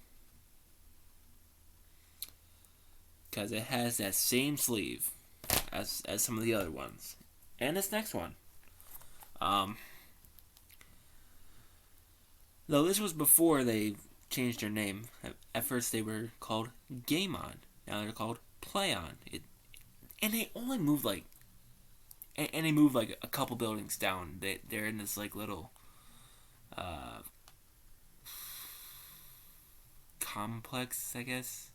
because it has that same sleeve as some of the other ones, and this next one. Though this was before they changed their name. At first they were called Game On. Now they're called Play On. And they only moved like, and they moved like a couple buildings down. They're in this like little complex, I guess.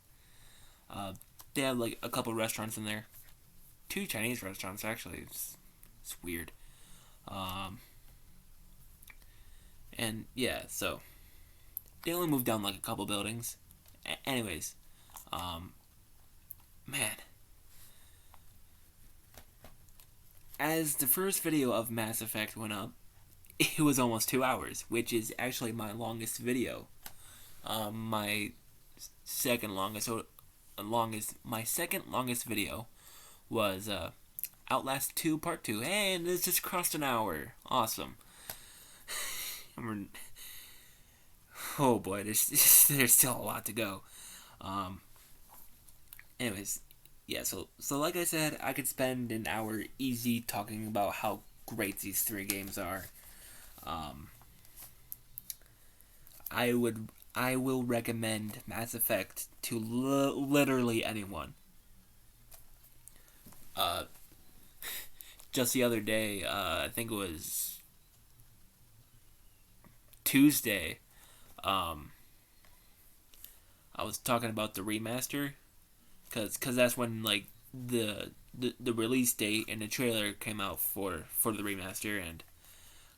They have like a couple restaurants in there. 2 Chinese restaurants actually. It's weird. And yeah, so they only moved down like a couple buildings. Anyways, man, as the first video of Mass Effect went up, it was almost 2 hours, which is actually my longest video. My second longest, my second longest video was Outlast 2 Part 2. And this just crossed an hour. Awesome. Oh boy, there's still a lot to go. Anyways, yeah. So like I said, I could spend an hour easy talking about how great these three games are. I will recommend Mass Effect to literally anyone. Just the other day, I think it was Tuesday. I was talking about the remaster, cause that's when like the release date and the trailer came out for the remaster, and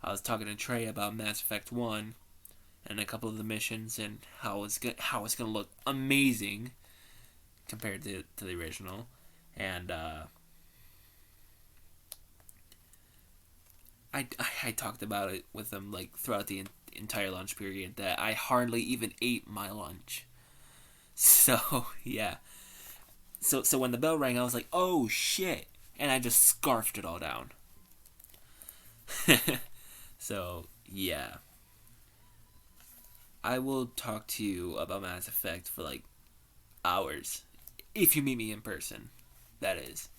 I was talking to Trey about Mass Effect 1 and a couple of the missions and how it's gonna look amazing compared to the original, and I talked about it with them like throughout the entire lunch period that I hardly even ate my lunch. So yeah. So when the bell rang, I was like, oh shit, and I just scarfed it all down. So yeah, I will talk to you about Mass Effect for like hours if you meet me in person. That is.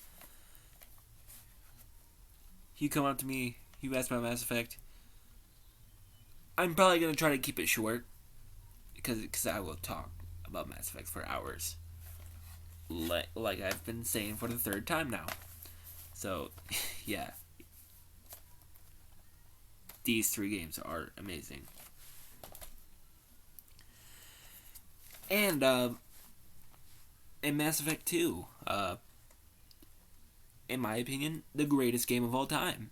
You come up to me, you ask about Mass Effect. I'm probably gonna try to keep it short because I will talk about Mass Effect for hours. Like I've been saying for the third time now. So, yeah. These three games are amazing. And in Mass Effect 2, in my opinion, the greatest game of all time.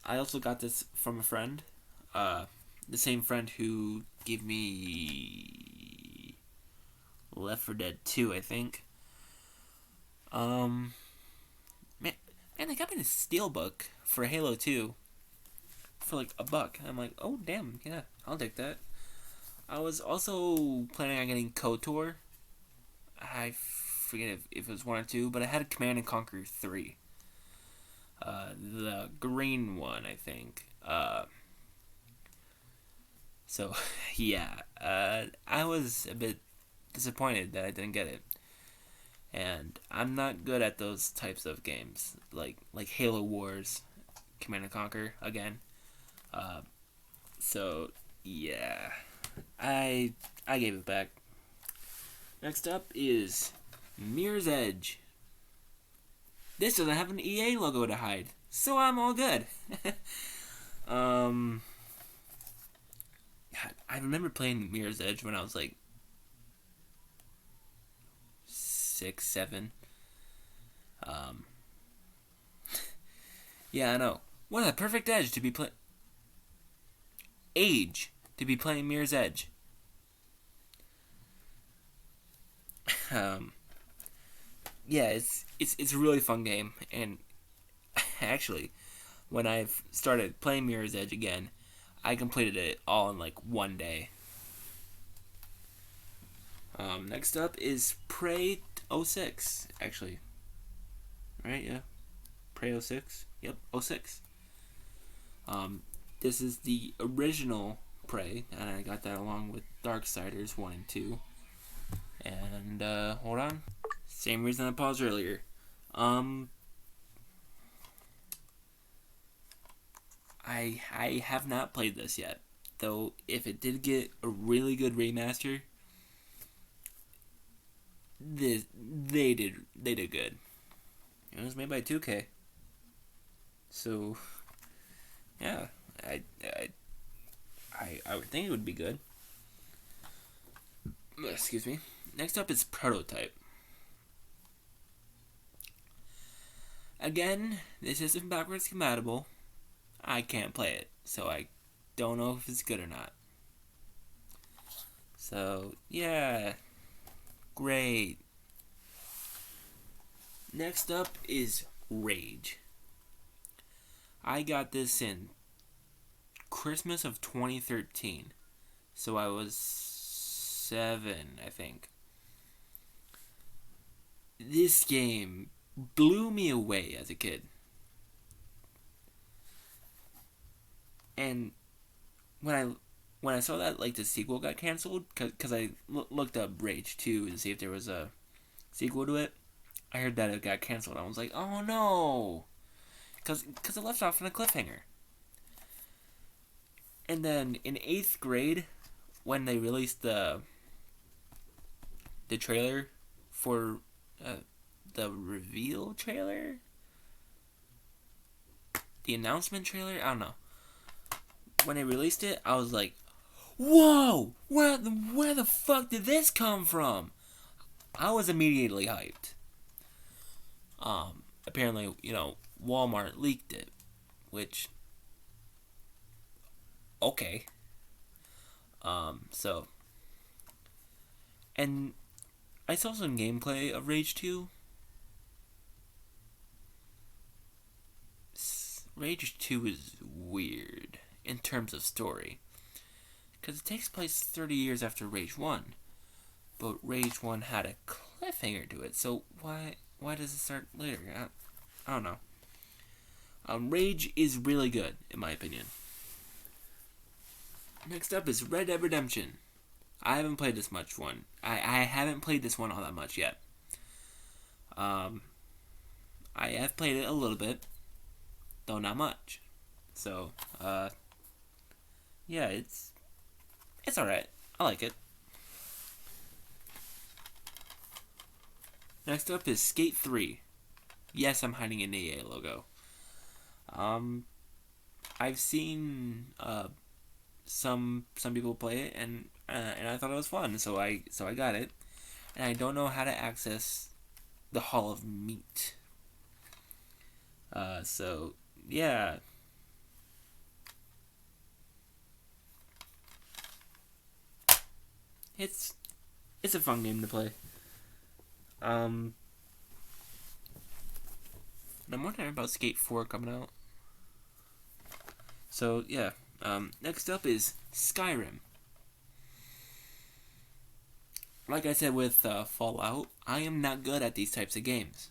I also got this from a friend. The same friend who gave me Left 4 Dead 2, I think. Man, they got me the Steelbook for Halo 2 for like $1. I'm like, oh damn, yeah, I'll take that. I was also planning on getting KOTOR. I forget if it was 1 or 2, but I had Command and Conquer 3. The green one, I think. So, yeah. I was a bit disappointed that I didn't get it. And I'm not good at those types of games. Like Halo Wars, Command and Conquer, again. So, yeah. I gave it back. Next up is Mirror's Edge. This doesn't have an EA logo to hide, so I'm all good. I remember playing Mirror's Edge when I was like 6, 7. Yeah, I know. What a perfect age to be playing Mirror's Edge. Yeah, it's a really fun game, and actually, when I've started playing Mirror's Edge again, I completed it all in like one day. Next up is Prey 06, actually. Right, yeah. Prey 06? Yep, 06. This is the original Prey, and I got that along with Darksiders 1 and 2. And, hold on. Same reason I paused earlier. I have not played this yet. Though, if it did get a really good remaster, they did good. It was made by 2K. So, yeah, I would think it would be good. Excuse me. Next up is Prototype. Again, this isn't backwards compatible. I can't play it, so I don't know if it's good or not. So, yeah. Great. Next up is Rage. I got this in Christmas of 2013. So I was 7, I think. This game blew me away as a kid. And when I saw that like the sequel got canceled, because I looked up Rage 2 to see if there was a sequel to it, I heard that it got canceled. I was like, oh no, because it left off on a cliffhanger. And then in 8th grade, when they released the trailer for the reveal trailer, the announcement trailer, I don't know. When they released it, I was like, whoa, where the fuck did this come from? I was immediately hyped. Apparently, Walmart leaked it, which, okay. So, and I saw some gameplay of Rage 2. Rage 2 is weird in terms of story, because it takes place 30 years after Rage 1, but Rage 1 had a cliffhanger to it, so why does it start later? I don't know. Rage is really good, in my opinion. Next up is Red Dead Redemption. I haven't played this much one. I haven't played this one all that much yet. I have played it a little bit, though not much. So, yeah, it's alright. I like it. Next up is Skate 3. Yes, I'm hiding an EA logo. I've seen some people play it, and I thought it was fun, so I got it. And I don't know how to access the Hall of Meat. So yeah. It's a fun game to play. I'm wondering about Skate 4 coming out. So yeah. Next up is Skyrim. Like I said with Fallout, I am not good at these types of games.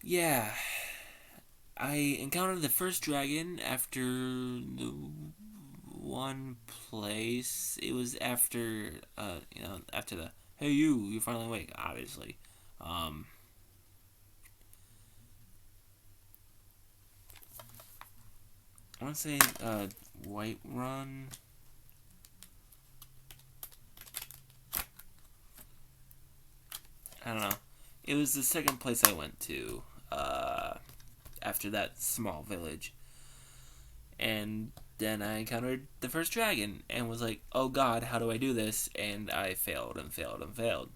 Yeah. I encountered the first dragon after the one place. It was after, after the, hey you're finally awake, obviously. I want to say, Whiterun. I don't know. It was the second place I went to, after that small village. And then I encountered the first dragon and was like, oh god, how do I do this? And I failed and failed and failed.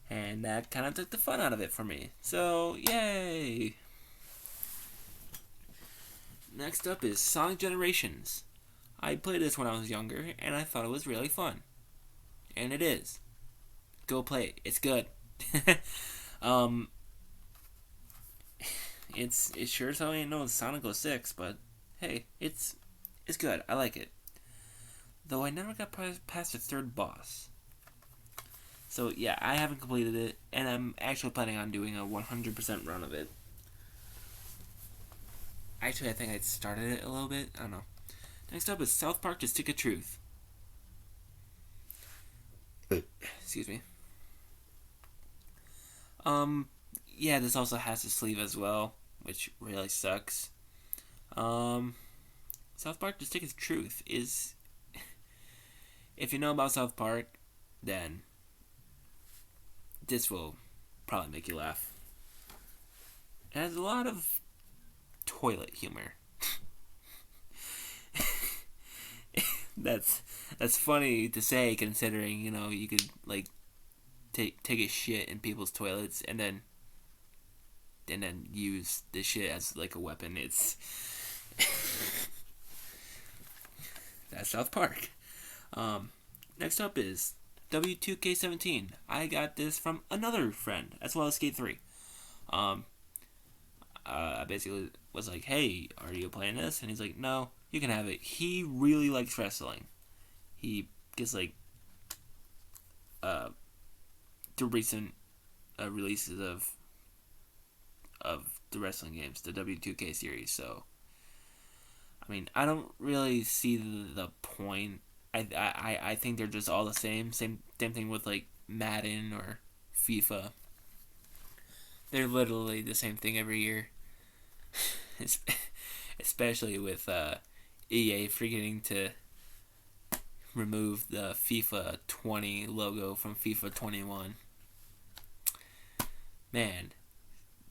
And that kind of took the fun out of it for me. So, yay! Next up is Sonic Generations. I played this when I was younger, and I thought it was really fun. And it is. Go play it. It's good. It sure as hell ain't no Sonic 06, but hey, it's good. I like it. Though I never got past the third boss. So yeah, I haven't completed it, and I'm actually planning on doing a 100% run of it. Actually, I think I started it a little bit. I don't know. Next up is South Park: The Stick of Truth. Excuse me. Yeah, this also has a sleeve as well, which really sucks. South Park: The Stick of Truth is... If you know about South Park, then this will probably make you laugh. It has a lot of toilet humor. That's funny to say, considering, you could like take a shit in people's toilets and then use the shit as like a weapon. It's that's South Park. Next up is W2K17. I got this from another friend, as well as Skate 3. Um, I basically was like, hey, are you playing this? And he's like, no, you can have it. He really likes wrestling. He gets like the recent releases of the wrestling games, the W2K series. So, I mean, I don't really see the point. I think they're just all the same. Same thing with like Madden or FIFA. They're literally the same thing every year. Especially with EA forgetting to remove the FIFA 20 logo from FIFA 21. Man,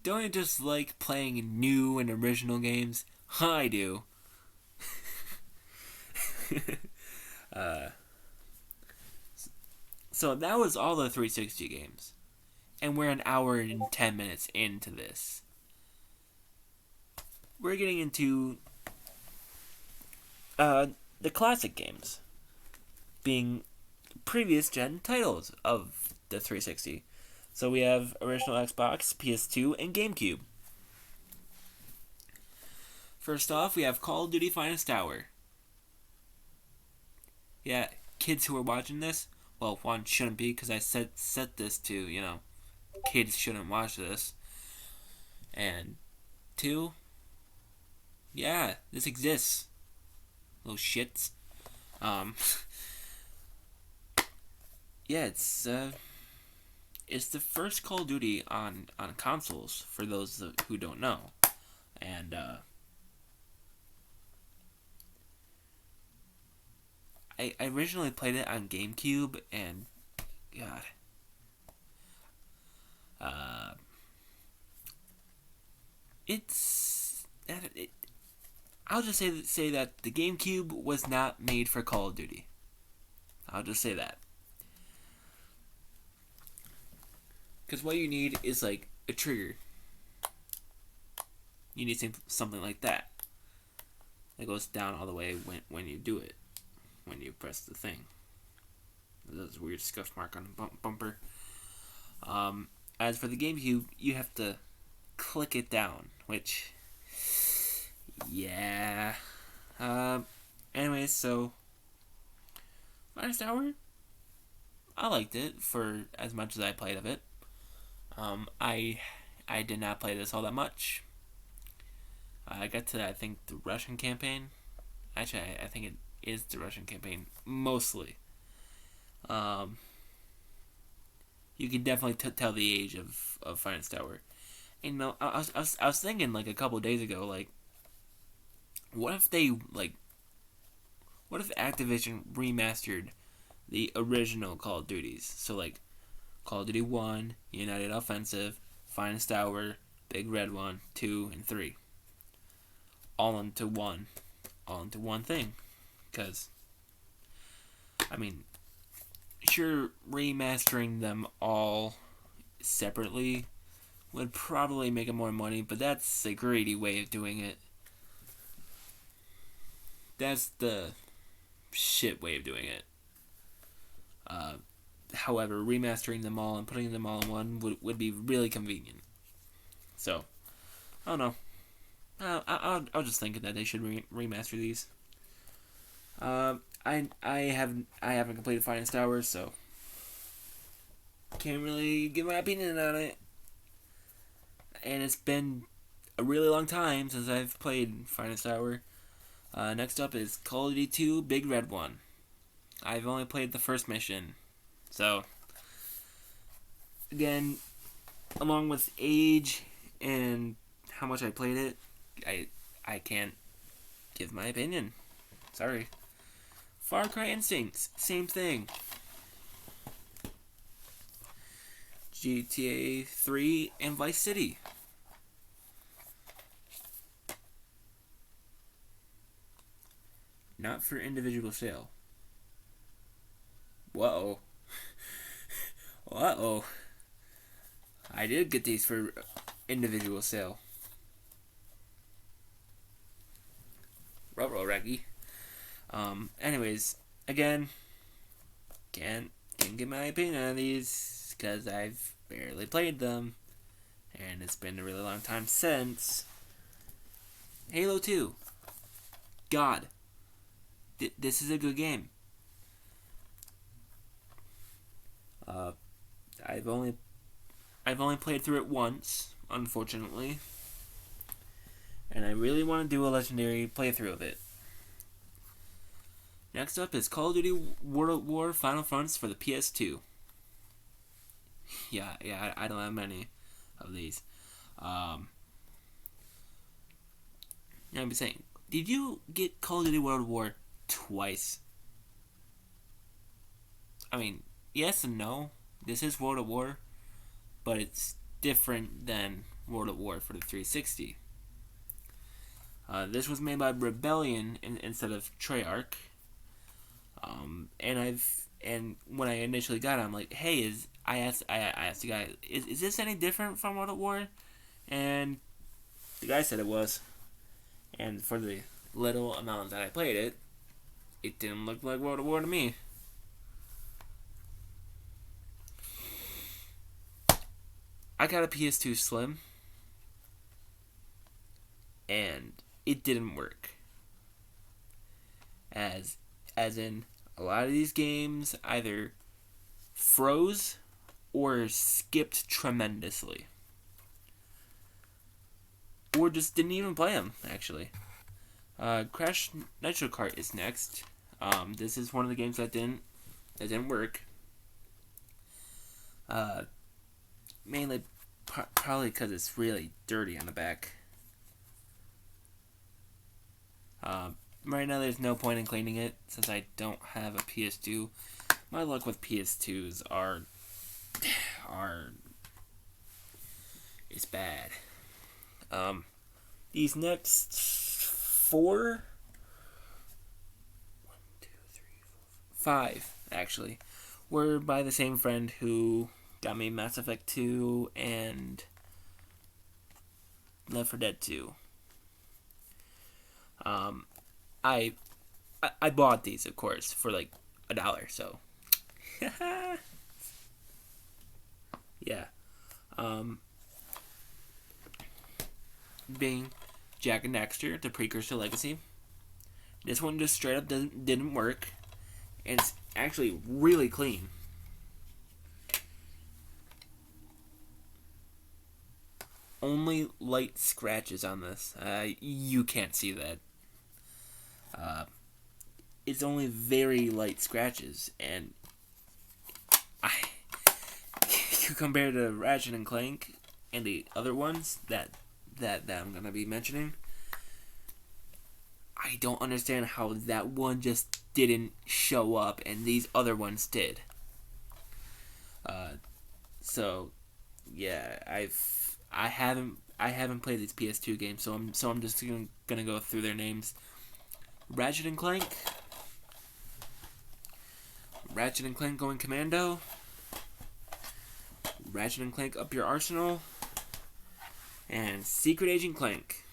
don't you just like playing new and original games? I do. So that was all the 360 games. And we're an hour and 10 minutes into this. We're getting into the classic games, being previous gen titles of the 360. So we have original Xbox, PS2, and GameCube. First off, we have Call of Duty Finest Hour. Yeah, kids who are watching this, well, one shouldn't be, because I set this to, kids shouldn't watch this. And two, yeah, this exists. Little shits. Yeah, it's the first Call of Duty on consoles, for those who don't know. And I originally played it on GameCube, and God, I'll just say that the GameCube was not made for Call of Duty. I'll just say that. Because what you need is like a trigger. You need something like that. It goes down all the way when you do it. When you press the thing. There's a weird scuff mark on the bumper. As for the GameCube, you have to click it down, which, yeah. Anyways, so Finest Hour, I liked it for as much as I played of it. I did not play this all that much. I got to, I think, the Russian campaign. Actually, I think it is the Russian campaign mostly. You can definitely tell the age of Finest Hour. And I was thinking like a couple of days ago, like, what if Activision remastered the original Call of Duties? So like Call of Duty 1, United Offensive, Finest Hour, Big Red 1, 2, and 3. All into one thing. Because, I mean, sure, remastering them all separately would probably make it more money, but that's a greedy way of doing it. That's the shit way of doing it. However, remastering them all and putting them all in one would be really convenient. So, I don't know. I'll just think that they should remaster these. I haven't completed Finest Hour, so can't really give my opinion on it. And it's been a really long time since I've played Finest Hour. Next up is Call of Duty 2 Big Red 1. I've only played the first mission. So, again, along with age and how much I played it, I can't give my opinion. Sorry. Far Cry Instincts, same thing. GTA 3 and Vice City. Not for individual sale. Whoa. Uh-oh. I did get these for individual sale. Ruh-roh, Raggy. Anyways, again, can't didn't get my opinion on these because I've barely played them, and it's been a really long time since. Halo 2. God. This is a good game. I've only played through it once, unfortunately, and I really want to do a legendary playthrough of it. Next up is Call of Duty World at War Final Fronts for the PS2. Yeah, I don't have many of these. I'm saying, did you get Call of Duty World at War twice? I mean, yes and no. This is World at War, but it's different than World at War for the 360. This was made by Rebellion instead of Treyarch. And when I initially got it, I'm like, hey, I asked the guy, is this any different from World at War? And the guy said it was. And for the little amount that I played it, it didn't look like World at War to me. I got a PS2 Slim, and it didn't work. As in, a lot of these games either froze or skipped tremendously. Or just didn't even play them, actually. Crash Nitro Kart is next. This is one of the games that didn't work. Mainly, probably because it's really dirty on the back. Right now, there's no point in cleaning it since I don't have a PS2. My luck with PS2s is bad. These next 4, 5 actually, were by the same friend who got me Mass Effect 2 and Left 4 Dead 2. I bought these, of course, for like $1, so yeah. Being Jak and Daxter, the precursor Legacy. This one just straight up didn't work, and it's actually really clean. Only light scratches on this. You can't see that. It's only very light scratches, and compared to Ratchet and Clank and the other ones that I'm gonna be mentioning, I don't understand how that one just didn't show up and these other ones did. So yeah, I haven't played these PS2 games, so I'm just gonna go through their names. Ratchet and Clank Going Commando, Ratchet and Clank Up Your Arsenal, and Secret Agent Clank.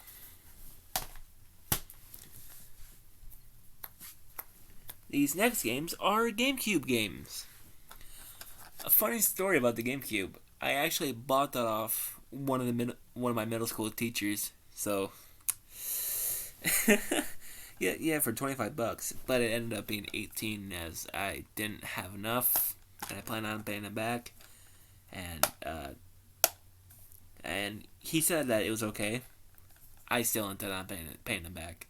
These next games are GameCube games. A funny story about the GameCube. I actually bought that off one of my middle school teachers. So yeah, for $25, but it ended up being $18 as I didn't have enough, and I planned on paying it back. And he said that it was okay. I still intend on paying it back.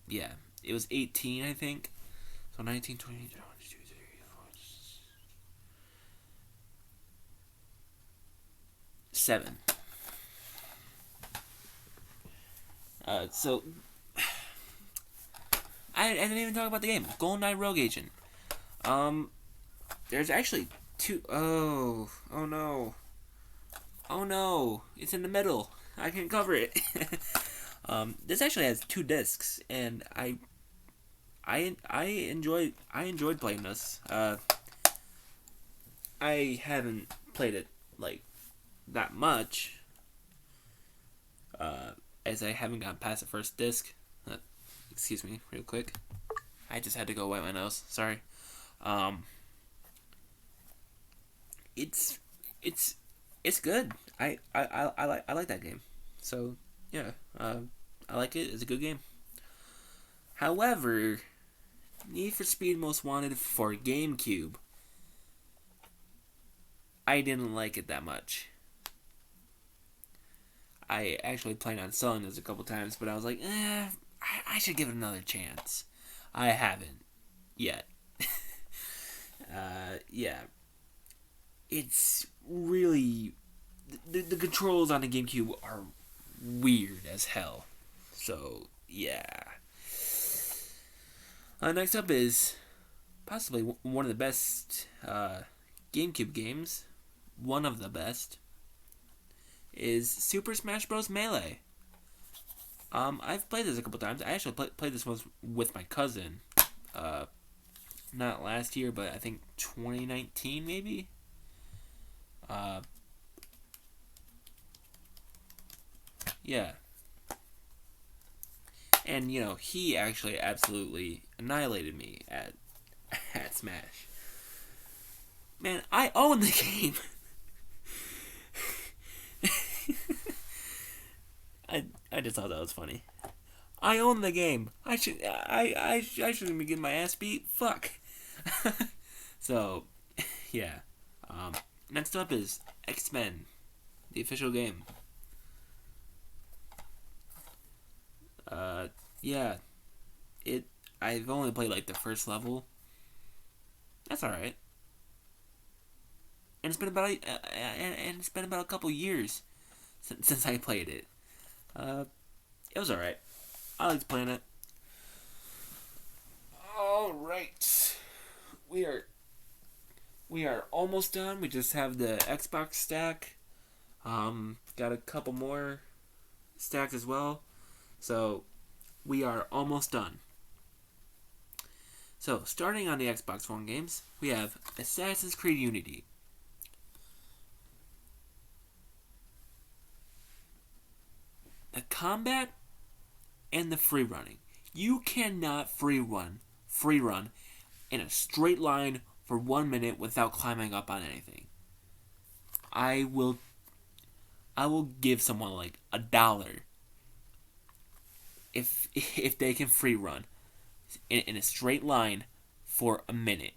Yeah, it was 18, I think. So 19, 20, 22, 23, 24, 7. So I didn't even talk about the game. GoldenEye Rogue Agent. There's actually 2. Oh no! It's in the middle. I can't cover it. This actually has 2 discs, and I enjoyed playing this. I haven't played it like that much, as I haven't gotten past the first disc. Excuse me, real quick. I just had to go wipe my nose. Sorry. it's it's it's good. I like that game. So yeah, I like it. It's a good game. However, Need for Speed Most Wanted for GameCube, I didn't like it that much. I actually planned on selling this a couple times, but I was like, I should give it another chance. I haven't yet. Yeah, it's really the controls on the GameCube are weird as hell. So yeah. Next up is possibly one of the best GameCube games. One of the best is Super Smash Bros. Melee. I've played this a couple times. I actually played this once with my cousin. Not last year, but I think 2019 maybe. Yeah. And he actually absolutely annihilated me at at Smash. Man, I own the game. I just thought that was funny. I own the game. I shouldn't be getting my ass beat. Fuck. So, yeah. Next up is X-Men, the official game. Yeah. I've only played like the first level. That's all right. And it's been about a couple years since I played it. It was all right. I liked playing it. All right, we are almost done. We just have the Xbox stack. Got a couple more stacks as well. So we are almost done. So starting on the Xbox One games, we have Assassin's Creed Unity. The combat and the free running. You cannot free run in a straight line for 1 minute without climbing up on anything. I will give someone like $1 if they can free run in a straight line for a minute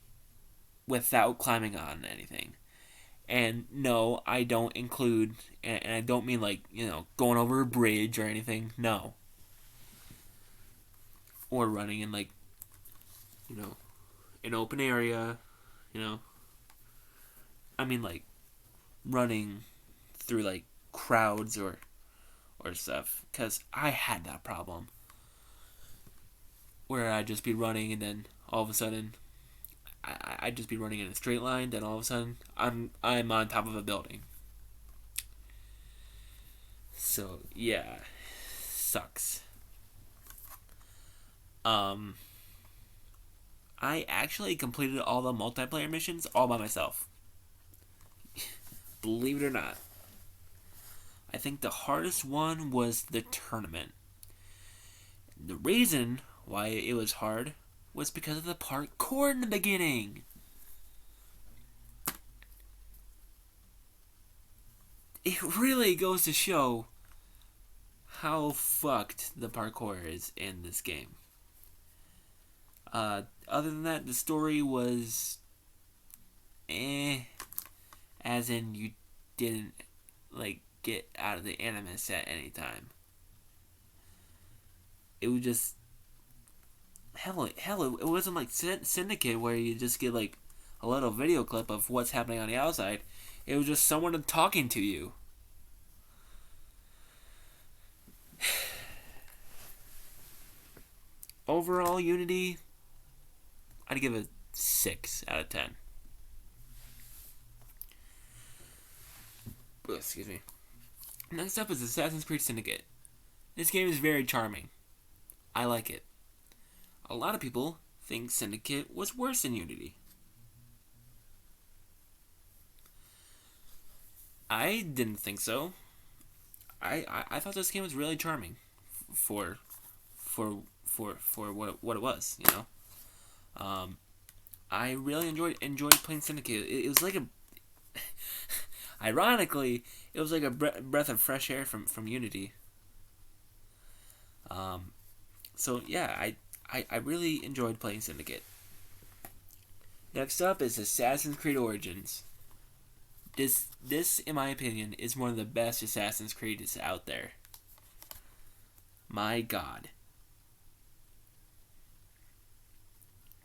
without climbing on anything. And no, I don't include, and I don't mean like, going over a bridge or anything. No. Or running in like, an open area, I mean like running through like crowds or stuff. Because I had that problem. Where I'd just be running and then all of a sudden I'd just be running in a straight line, then all of a sudden I'm on top of a building. So yeah, sucks. I actually completed all the multiplayer missions all by myself. Believe it or not. I think the hardest one was the tournament. The reason why it was hard was because of the parkour in the beginning. It really goes to show how fucked the parkour is in this game. Other than that, the story was as in you didn't like get out of the Animus at any time. It was just hell. It wasn't like Syndicate where you just get like a little video clip of what's happening on the outside. It was just someone talking to you. Overall, Unity, I'd give it 6 out of 10. Excuse me. Next up is Assassin's Creed Syndicate. This game is very charming. I like it. A lot of people think Syndicate was worse than Unity. I didn't think so. I thought this game was really charming for what it was, I really enjoyed playing Syndicate. It was like Ironically, it was like a breath of fresh air from Unity. Um, so yeah, I really enjoyed playing Syndicate. Next up is Assassin's Creed Origins. This, in my opinion, is one of the best Assassin's Creeds out there. My God.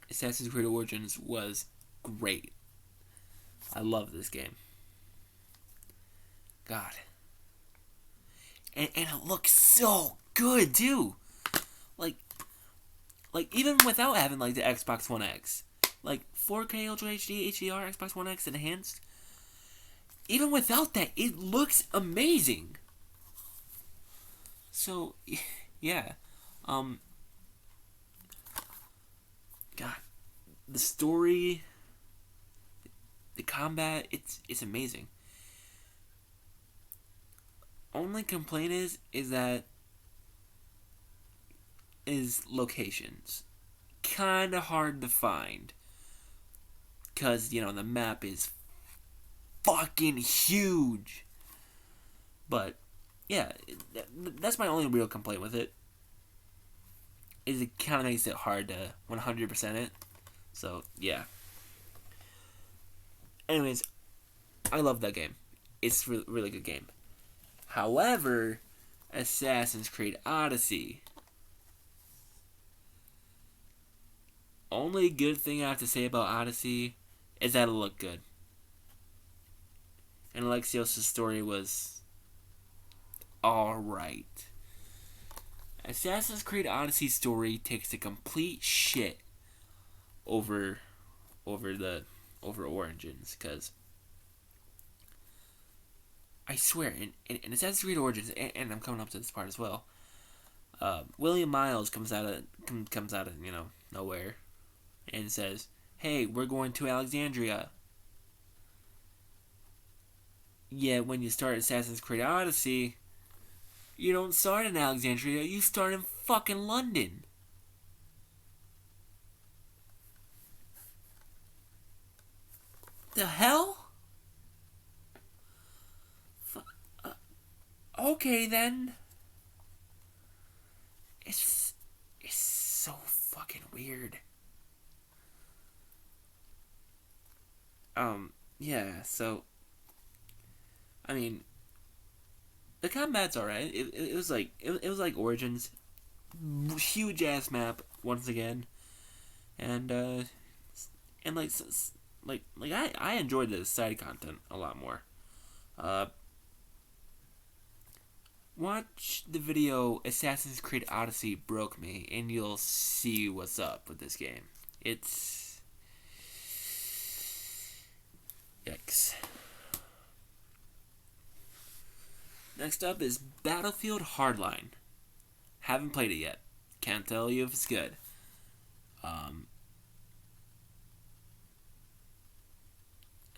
Assassin's Creed Origins was great. I love this game. God. And it looks so good too. Like even without having like the Xbox One X. Like 4K Ultra HD HDR Xbox One X enhanced. Even without that, it looks amazing. So yeah. God, the story, the combat, it's amazing. Only complaint is that is locations. Kinda hard to find. Cause, the map is fucking huge. But yeah, that's my only real complaint with it. Is it kind of makes it hard to 100% it. So, yeah. Anyways, I love that game. It's a really good game. However, Assassin's Creed Odyssey. Only good thing I have to say about Odyssey is that it looked good. And Alexios' story was alright. Assassin's Creed Odyssey story takes a complete shit over Origins, because I swear in Assassin's Creed Origins, and I'm coming up to this part as well. William Miles comes out of nowhere, and says, "Hey, we're going to Alexandria." Yet when you start Assassin's Creed Odyssey, you don't start in Alexandria, you start in fucking London. The hell? Okay then. It's so fucking weird. Yeah, so I mean, the combat's alright. It was like it was like Origins, huge ass map once again, and I enjoyed the side content a lot more. Watch the video Assassin's Creed Odyssey Broke Me, and you'll see what's up with this game. It's yikes. Next up is Battlefield Hardline. Haven't played it yet. Can't tell you if it's good. A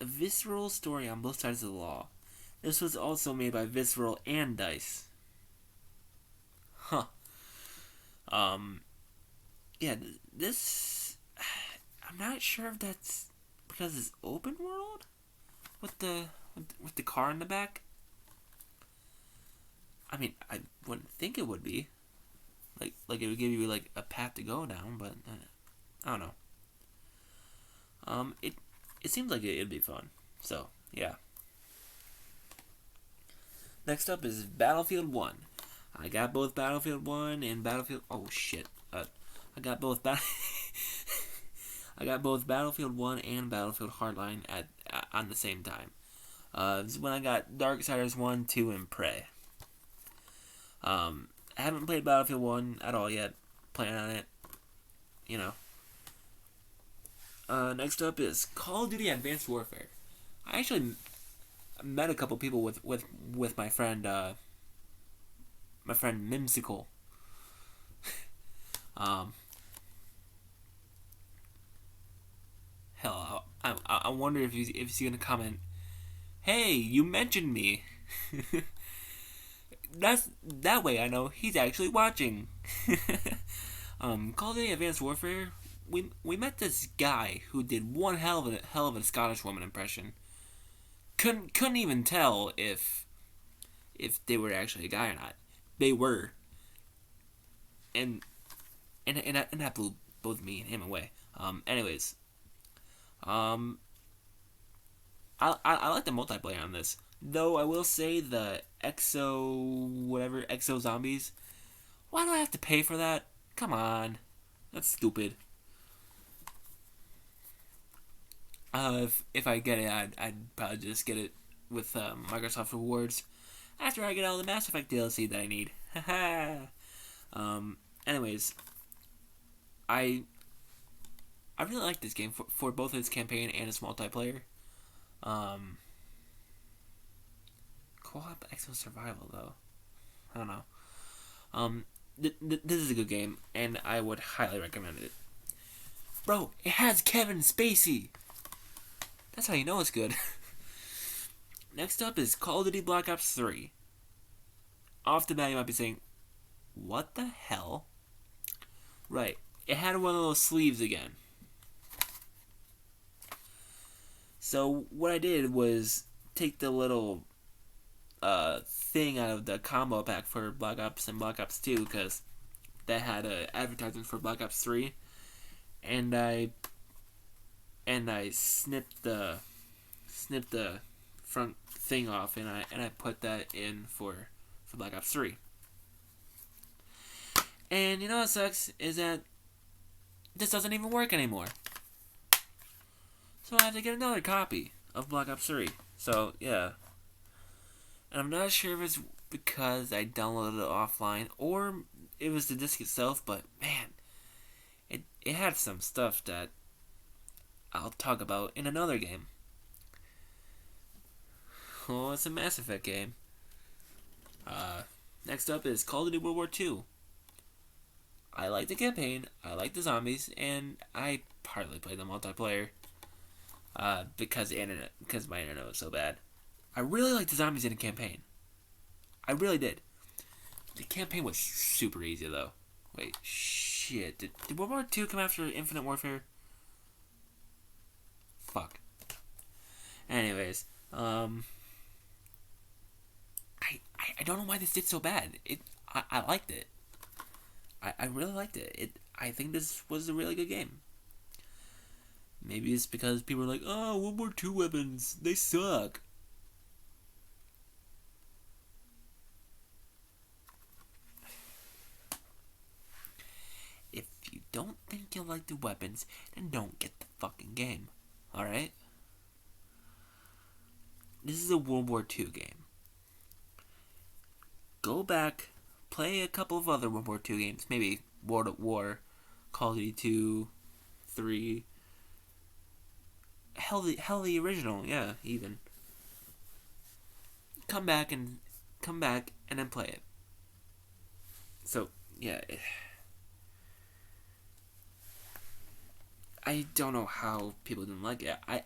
visceral story on both sides of the law. This was also made by Visceral and DICE. Huh. Yeah, this... I'm not sure if that's because it's open world? With the car in the back? I mean, I wouldn't think it would be. Like it would give you, like, a path to go down, but... I don't know. It seems like it'd be fun. So, yeah. Next up is Battlefield 1. I got both Battlefield 1 and Battlefield... Oh, shit. I got both I got both Battlefield 1 and Battlefield Hardline on the same time. This is when I got Darksiders 1, 2, and Prey. I haven't played Battlefield 1 at all yet. Playing on it. Next up is Call of Duty Advanced Warfare. I actually met a couple people with my friend Mimsicle. Hell, I wonder if he's gonna comment, "Hey, you mentioned me." That way I know he's actually watching. Call of Duty Advanced Warfare. We met this guy who did one hell of a Scottish woman impression. couldn't even tell if they were actually a guy or not. They were, and that blew both me and him away. Anyways, um, I like the multiplayer on this. Though I will say the exo zombies. Why do I have to pay for that? Come on, that's stupid. If I get it, I'd probably just get it with Microsoft Rewards after I get all the Mass Effect DLC that I need. Haha. Anyways, I really like this game for both its campaign and its multiplayer. Co-op Exo Survival though, I don't know. This is a good game, and I would highly recommend it. Bro, it has Kevin Spacey. That's how you know it's good. Next up is Call of Duty Black Ops 3. Off the bat, you might be saying, what the hell? Right, it had one of those sleeves again. So what I did was take the little thing out of the combo pack for Black Ops and Black Ops 2, because that had an advertisement for Black Ops 3, and I snipped the front thing off, and I put that in for Black Ops 3. And you know what sucks is that this doesn't even work anymore. So I have to get another copy of Black Ops 3. So yeah. And I'm not sure if it's because I downloaded it offline or it was the disc itself, but man, it had some stuff that I'll talk about in another game. Oh, it's a Mass Effect game. Next up is Call of Duty World War II. I like the campaign, I like the zombies, and I hardly play the multiplayer. Because my internet was so bad. I really liked the zombies in the campaign. I really did. The campaign was super easy though. Wait, shit. Did World War II come after Infinite Warfare? Fuck. Anyways, I don't know why this did so bad. I liked it. I really liked it. I think this was a really good game. Maybe it's because people are like, oh, World War II weapons, they suck. If you don't think you'll like the weapons, then don't get the fucking game. Alright? This is a World War II game. Go back, play a couple of other World War II games. Maybe World at War, Call of Duty 2, 3. Hell, the original, yeah, even. Come back and then play it. So, yeah. I don't know how people didn't like it. I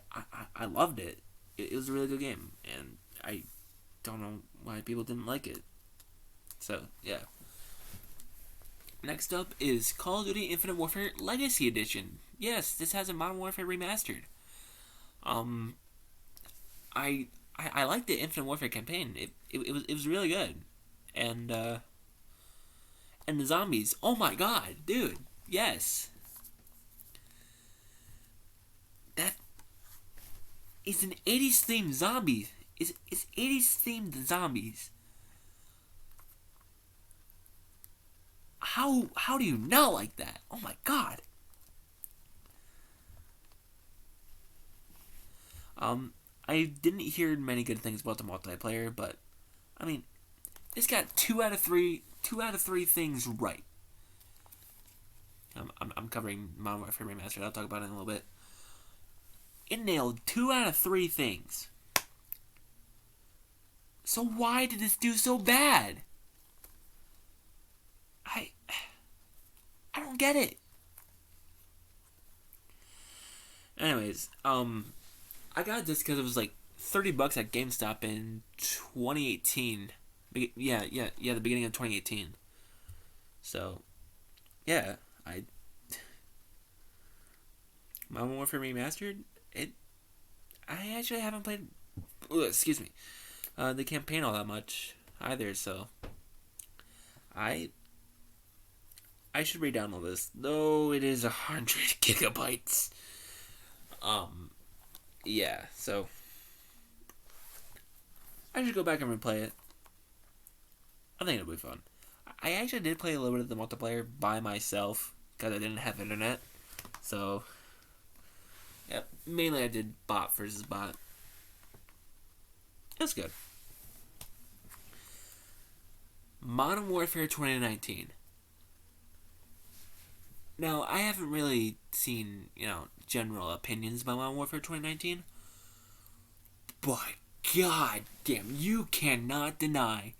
loved it. It was a really good game, and I don't know why people didn't like it. So, yeah. Next up is Call of Duty Infinite Warfare Legacy Edition. Yes, this has a Modern Warfare remastered. I liked the Infinite Warfare campaign. It was really good, and the zombies. Oh my god, dude! Yes, that is an '80s themed zombie. It's '80s themed zombies. How do you not like that? Oh my god. I didn't hear many good things about the multiplayer, but I mean, it's got 2 out of 3 things right. I'm covering Modern Warfare Remastered. I'll talk about it in a little bit. It nailed 2 out of 3 things. So why did this do so bad? I don't get it. Anyways, I got this because it was like $30 at GameStop in 2018. Yeah, the beginning of 2018. So, yeah, Modern Warfare Remastered. I actually haven't played excuse me, the campaign all that much either. So I I should re-download this, though it is 100 gigabytes. Um, yeah. So I should go back and replay it. I think it'll be fun. I actually did play a little bit of the multiplayer by myself because I didn't have internet. So yeah, mainly I did bot versus bot. It was good. Modern Warfare 2019. Now, I haven't really seen, general opinions about Modern Warfare 2019, but god damn, you cannot deny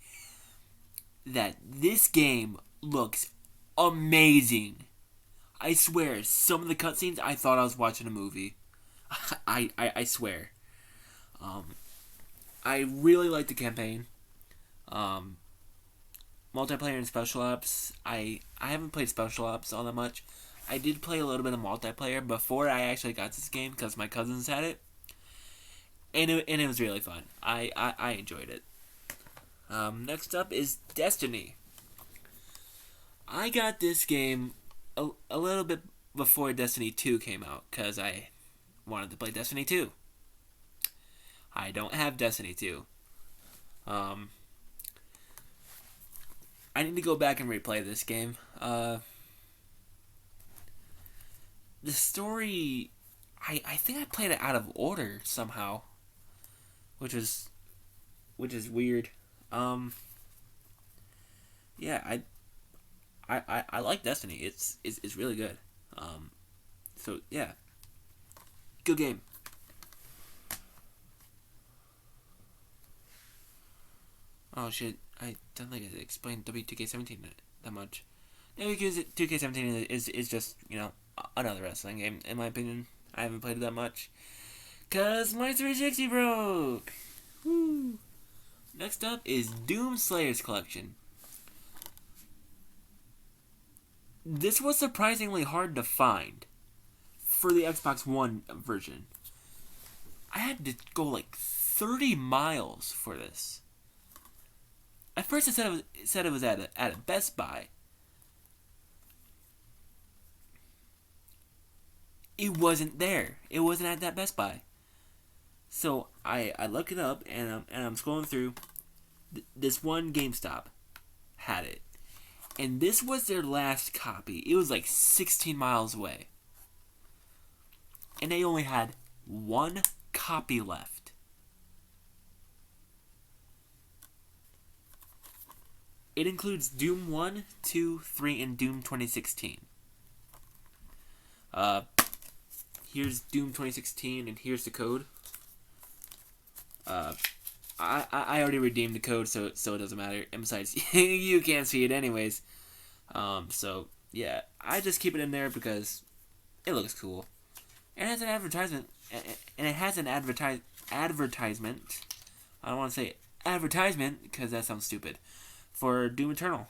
that this game looks amazing. I swear, some of the cutscenes, I thought I was watching a movie. I swear. I really like the campaign. Um, Multiplayer and Special Ops. I haven't played Special Ops all that much. I did play a little bit of multiplayer before I actually got this game because my cousins had it. And it was really fun. I enjoyed it. Next up is Destiny. I got this game a little bit before Destiny 2 came out because I wanted to play Destiny 2. I don't have Destiny 2. I need to go back and replay this game. The story, I think I played it out of order somehow, which is weird. Yeah, I like Destiny. It's really good. So yeah, good game. Oh shit, I don't think I explained W2K17 that much. Yeah, because 2K17 is just, another wrestling game, in my opinion. I haven't played it that much. Cause my 360 broke! Woo! Next up is Doom Slayer's Collection. This was surprisingly hard to find for the Xbox One version. I had to go like 30 miles for this. At first, it said it was at a Best Buy. It wasn't there. It wasn't at that Best Buy. So I look it up and I'm scrolling through. This one GameStop had it, and this was their last copy. It was like 16 miles away, and they only had one copy left. It includes Doom 1, 2, 3, and Doom 2016. Here's Doom 2016, and here's the code. I already redeemed the code, so it doesn't matter. And besides, you can't see it anyways. So yeah, I just keep it in there because it looks cool. And it has an advertisement, and it has an advertisement. I don't want to say advertisement because that sounds stupid. For Doom Eternal,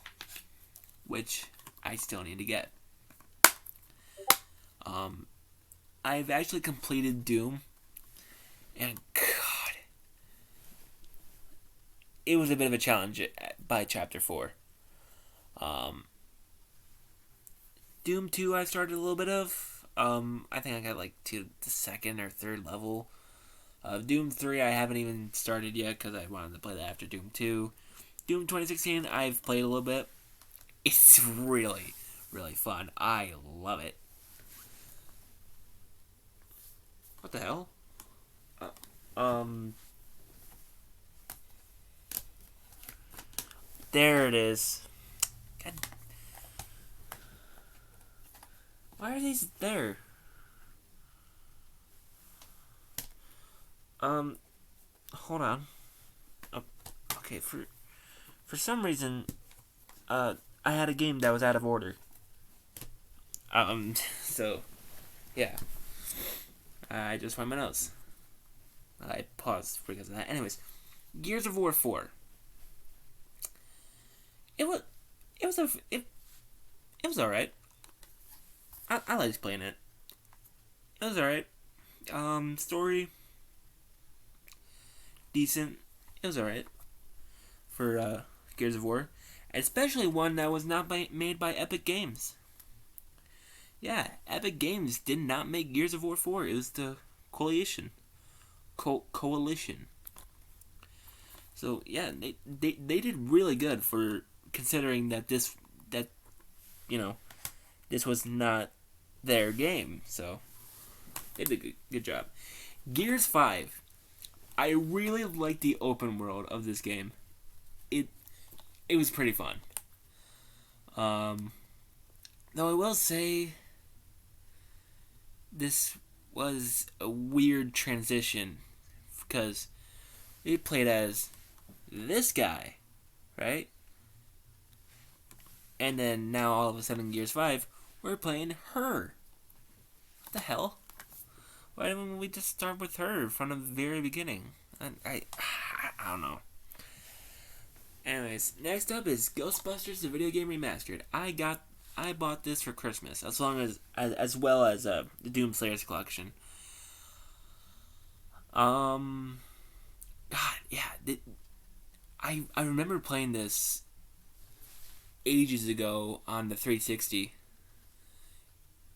which I still need to get. I've actually completed Doom, and God, it was a bit of a challenge by Chapter 4. Doom 2 I started a little bit of. I think I got like to the second or third level. Doom 3 I haven't even started yet because I wanted to play that after Doom 2. Doom 2016, I've played a little bit. It's really, really fun. I love it. What the hell? There it is. God. Why are these there? Hold on. Okay, for some reason, I had a game that was out of order. So, yeah. I just found my notes. I paused because of that. Anyways, Gears of War 4. It was alright. I liked playing it. It was alright. Story. decent. It was alright for Gears of War, especially one that was not made by Epic Games. Yeah, Epic Games did not make Gears of War 4. It was the Coalition. Coalition. So yeah, they did really good for considering that this was not their game. So they did a good job. Gears 5. I really liked the open world of this game. It was pretty fun. Though I will say this was a weird transition because we played as this guy, right? And then now all of a sudden Gears 5, we're playing her. What the hell? Why didn't we just start with her from the very beginning? I don't know. Anyways, next up is Ghostbusters: The Video Game Remastered. I bought this for Christmas, as well as the Doomslayers collection. God, yeah, I remember playing this ages ago on the 360,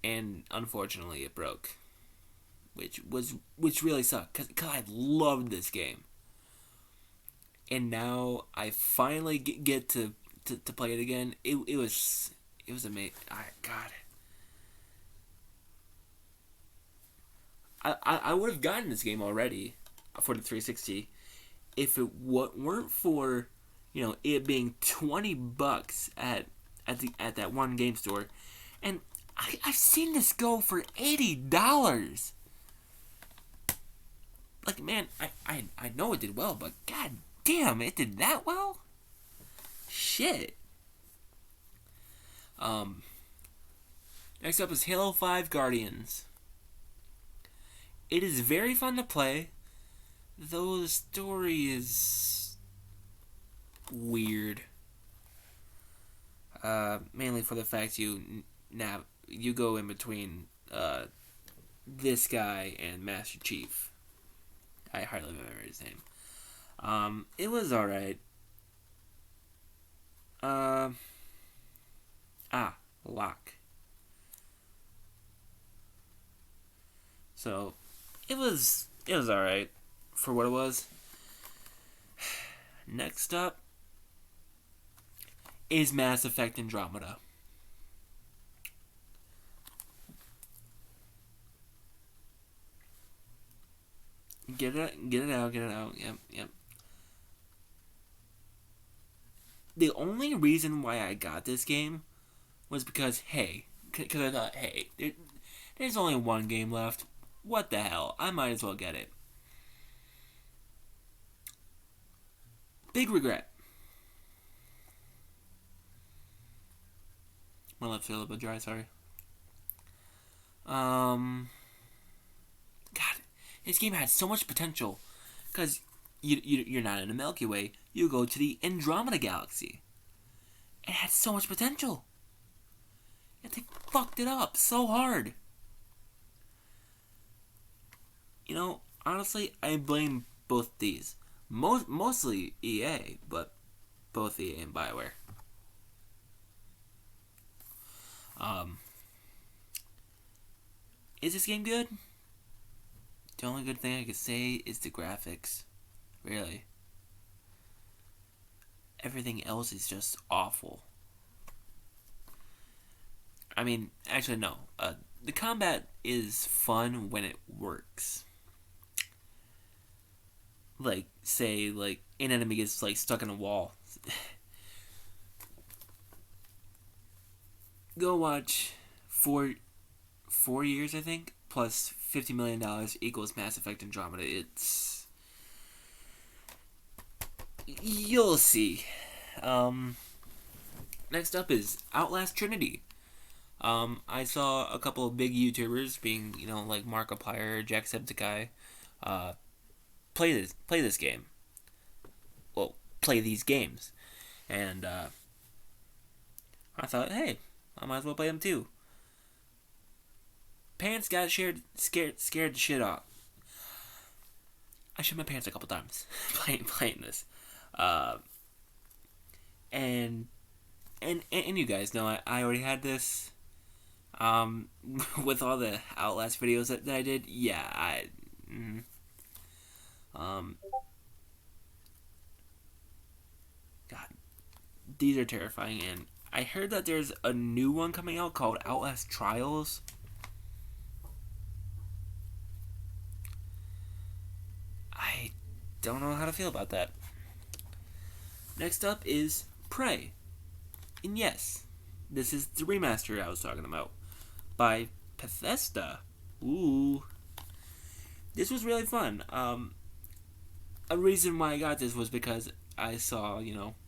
and unfortunately it broke, which really sucked because I loved this game. And now I finally get to play it again. It was amazing. God. I would have gotten this game already for the 360 if it weren't for it being $20 at that one game store, and I've seen this go for $80. Like, man, I know it did well, but god damn, it did that well? Shit. Next up is Halo 5 Guardians. It is very fun to play, though the story is weird. Mainly for the fact you go in between this guy and Master Chief. I hardly remember his name. It was alright. Lock. So, it was alright for what it was. Next up is Mass Effect Andromeda. Get it out. Yep. The only reason why I got this game was because, I thought, there's only one game left. What the hell? I might as well get it. Big regret. My lips are a little bit dry, sorry. God, this game had so much potential. Because you're not in the Milky Way. You go to the Andromeda Galaxy. It had so much potential. And they fucked it up so hard. Honestly, I blame both these. Mostly EA, but both EA and BioWare. Is this game good? The only good thing I could say is the graphics. Really. Everything else is just awful. I mean, actually, no. The combat is fun when it works. Like, say, an enemy gets, stuck in a wall. Go watch 4 years, I think, plus $50 million equals Mass Effect Andromeda. You'll see. Next up is Outlast Trinity. I saw a couple of big YouTubers, being like Markiplier, Jacksepticeye, play this game. Well, play these games, and I thought, hey, I might as well play them too. Pants got scared the shit off. I shit my pants a couple times playing this, uh, and and you guys know I already had this. With all the Outlast videos that I did, yeah, mm, um, God, these are terrifying. And I heard that there's a new one coming out called Outlast Trials. I don't know how to feel about that. Next up is Prey. And yes, this is the remaster I was talking about by Bethesda. Ooh. This was really fun. A reason why I got this was because I saw,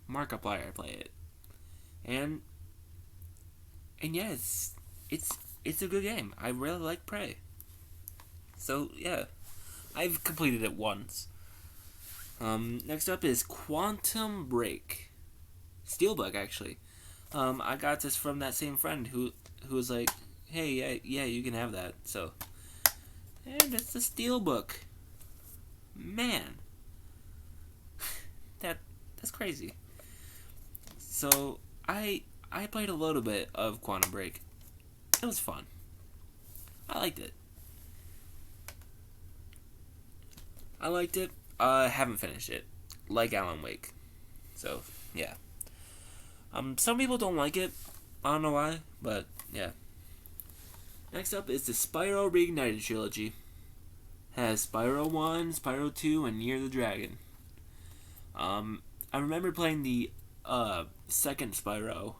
Markiplier play it. And yeah, it's a good game. I really like Prey. So yeah, I've completed it once. Next up is Quantum Break. Steelbook, actually. I got this from that same friend who was like, hey, yeah, you can have that. So, and it's the Steelbook. Man, that's crazy. So I played a little bit of Quantum Break. It was fun. I liked it. Haven't finished it, like Alan Wake. So yeah. Some people don't like it. I don't know why, but yeah. Next up is the Spyro Reignited trilogy. Has Spyro 1, Spyro 2, and Year of the Dragon. I remember playing the second Spyro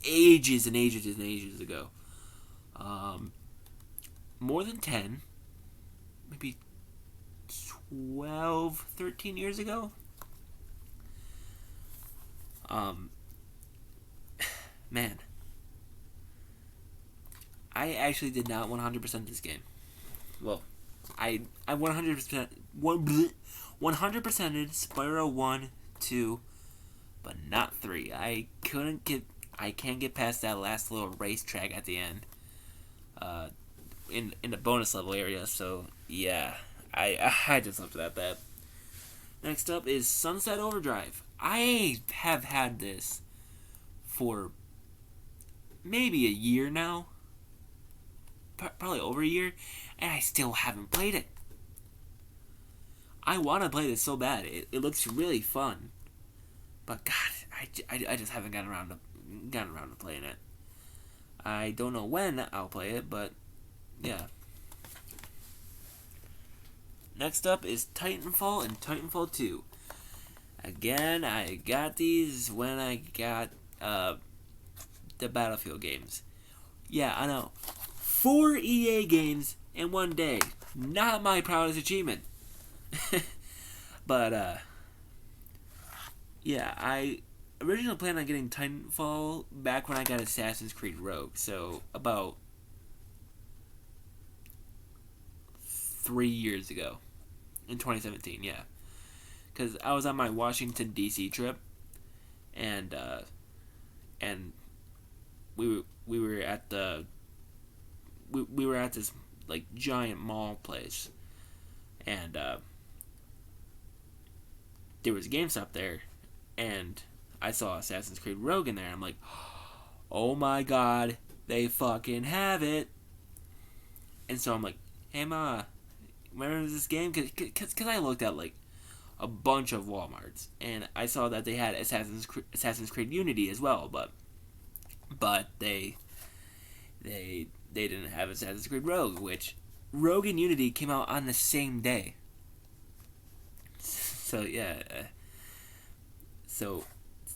ages and ages and ages ago. More than 10, maybe 12, 13 years ago. Man, I actually did not 100% this game. Well, I 100% 100%ed Spyro 1, 2, but not 3. I can't get past that last little racetrack at the end. In the bonus level area, so yeah, I just left it at that. Next up is Sunset Overdrive. I have had this for maybe a year now, probably over a year, and I still haven't played it. I want to play this so bad. It looks really fun, but God, I just haven't gotten around to playing it. I don't know when I'll play it, but yeah. Next up is Titanfall and Titanfall 2. Again, I got these when I got the Battlefield games. Yeah, I know. 4 EA games in one day. Not my proudest achievement. But, yeah, I originally planned on getting Titanfall back when I got Assassin's Creed Rogue. So, about 3 years ago. In 2017, yeah. Because I was on my Washington, D.C. trip. And we were at the... We were at this, like, giant mall place. And, there was a GameStop there. And I saw Assassin's Creed Rogue in there. I'm like, oh my god, they fucking have it. And so I'm like, hey ma, remember this game? Because I looked at, like, a bunch of Walmarts. And I saw that they had Assassin's Creed Unity as well. But they didn't have Assassin's Creed Rogue, which Rogue and Unity came out on the same day. So yeah, so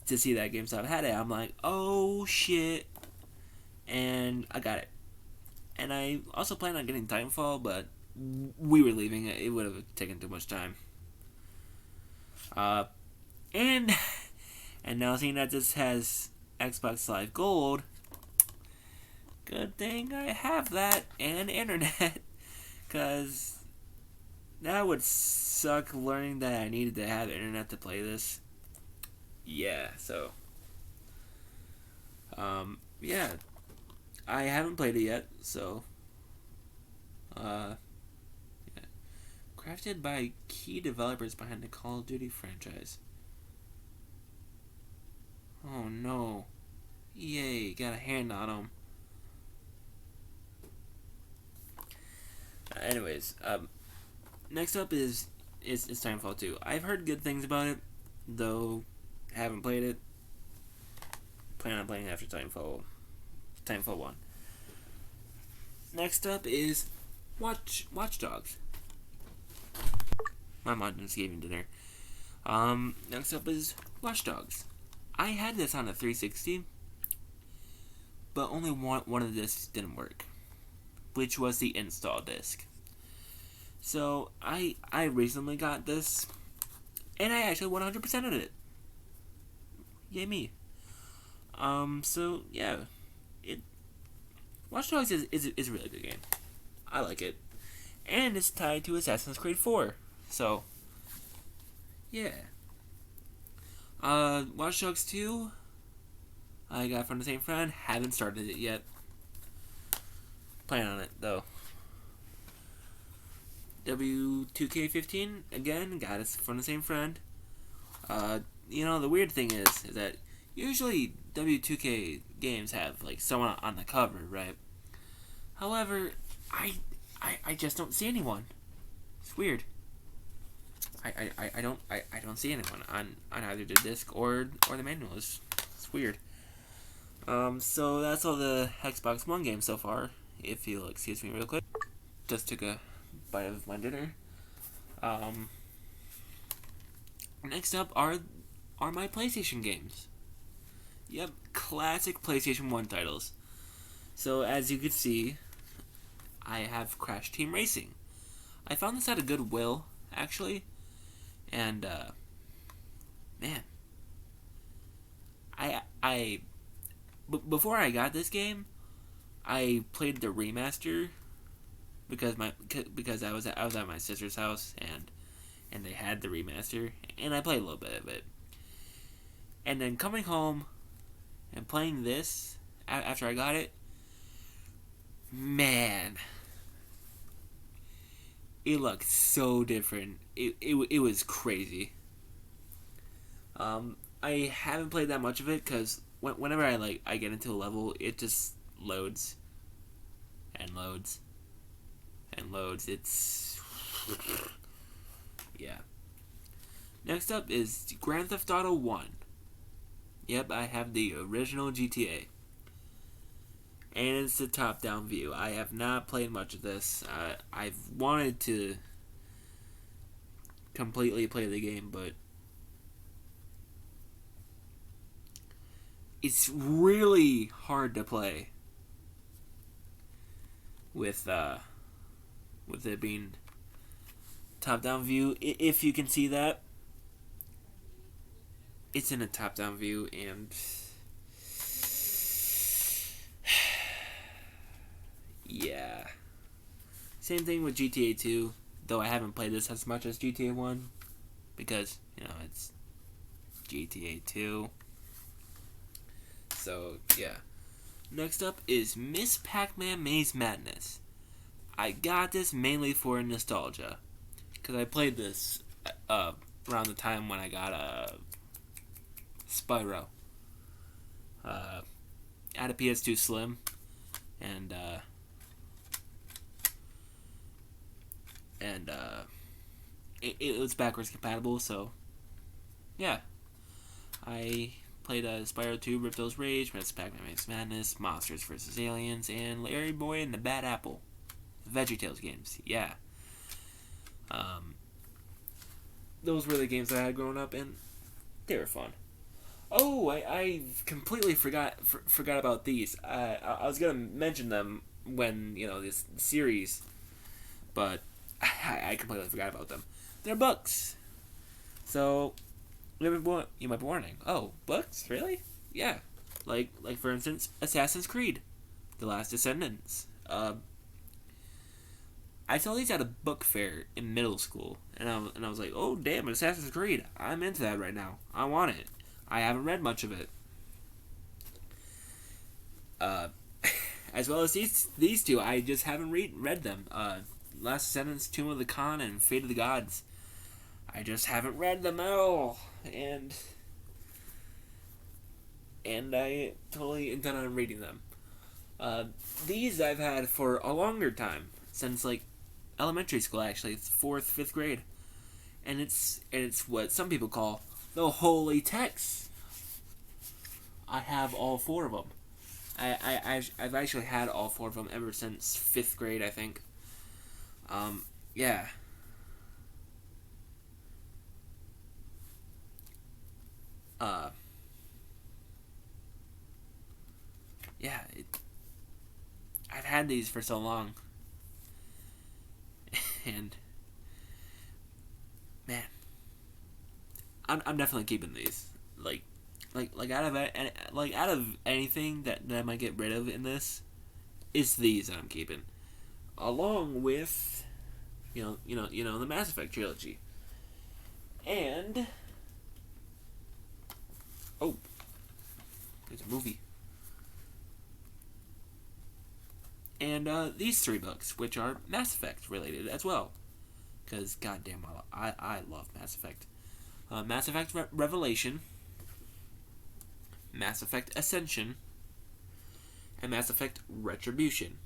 to see that GameStop had it, I'm like, oh shit, and I got it. And I also planned on getting Titanfall, but we were leaving. It would have taken too much time. And now seeing that this has Xbox Live Gold, good thing I have that and internet, because that would suck learning that I needed to have internet to play this. Yeah, so yeah, I haven't played it yet, so yeah. Crafted by key developers behind the Call of Duty franchise. Oh no. EA got a hand on them. Anyways, next up is Titanfall 2. I've heard good things about it, though haven't played it. Plan on playing after Titanfall 1. Next up is Watch Dogs. My mom just gave me dinner. Next up is Watch Dogs. I had this on a 360, but only one of the discs didn't work, which was the install disc. So I recently got this, and I actually 100%ed it. Yay me. So yeah, Watch Dogs is a really good game. I like it, and it's tied to Assassin's Creed 4. So yeah. Watch Dogs 2, I got from the same friend. Haven't started it yet. Plan on it though. W2K15 again, got it from the same friend. The weird thing is that usually W2K games have like someone on the cover, right? However, I just don't see anyone. It's weird. I don't see anyone on either the disc or the manual. It's weird. So that's all the Xbox One games so far. If you'll excuse me real quick. Just took a bite of my dinner. Next up are my PlayStation games. Yep, classic PlayStation 1 titles. So as you can see, I have Crash Team Racing. I found this at a Goodwill, actually. And, man. Before I got this game, I played the remaster because I was at my sister's house and they had the remaster, and I played a little bit of it. And then coming home and playing this after I got it, man, it looked so different. It was crazy. I haven't played that much of it because whenever I get into a level, it just loads and loads and loads. It's yeah. Next up is Grand Theft Auto 1. Yep, I have the original GTA. And it's a top-down view. I have not played much of this. I've wanted to completely play the game, but it's really hard to play with it being top-down view. If you can see that, it's in a top-down view, and yeah. Same thing with GTA 2, though I haven't played this as much as GTA 1 because, it's GTA 2. So, yeah. Next up is Miss Pac-Man Maze Madness. I got this mainly for nostalgia because I played this around the time when I got Spyro. I had a PS2 Slim, and it was backwards compatible, so yeah. I played Spyro 2, Ripto's Rage, Miss Pac-Man Maze Madness, Monsters vs. Aliens, and Larry Boy and the Bad Apple. VeggieTales games, yeah. Those were the games that I had growing up, and they were fun. Oh, I completely forgot about these. I was gonna mention them when this series, but I completely forgot about them. They're books. So you might be wondering, oh, books, really? Yeah, like for instance, Assassin's Creed, The Last Descendants. I saw these at a book fair in middle school, and I was like, oh damn, Assassin's Creed, I'm into that right now. I want it. I haven't read much of it. As well as these two, I just haven't read them. Last Sentence, Tomb of the Khan, and Fate of the Gods. I just haven't read them all, and I totally intend on reading them. These I've had for a longer time, since like elementary school. Actually, it's 4th, 5th grade, and it's what some people call the holy text. I have all 4 of them. I've actually had all 4 of them ever since 5th grade, I think. Yeah. Yeah, I've had these for so long. And, man, I'm definitely keeping these. Like out of anything that I might get rid of in this, it's these that I'm keeping, along with, the Mass Effect trilogy, and there's a movie, and these 3 books, which are Mass Effect related as well, because goddamn, I love Mass Effect. Mass Effect Revelation, Mass Effect Ascension, and Mass Effect Retribution.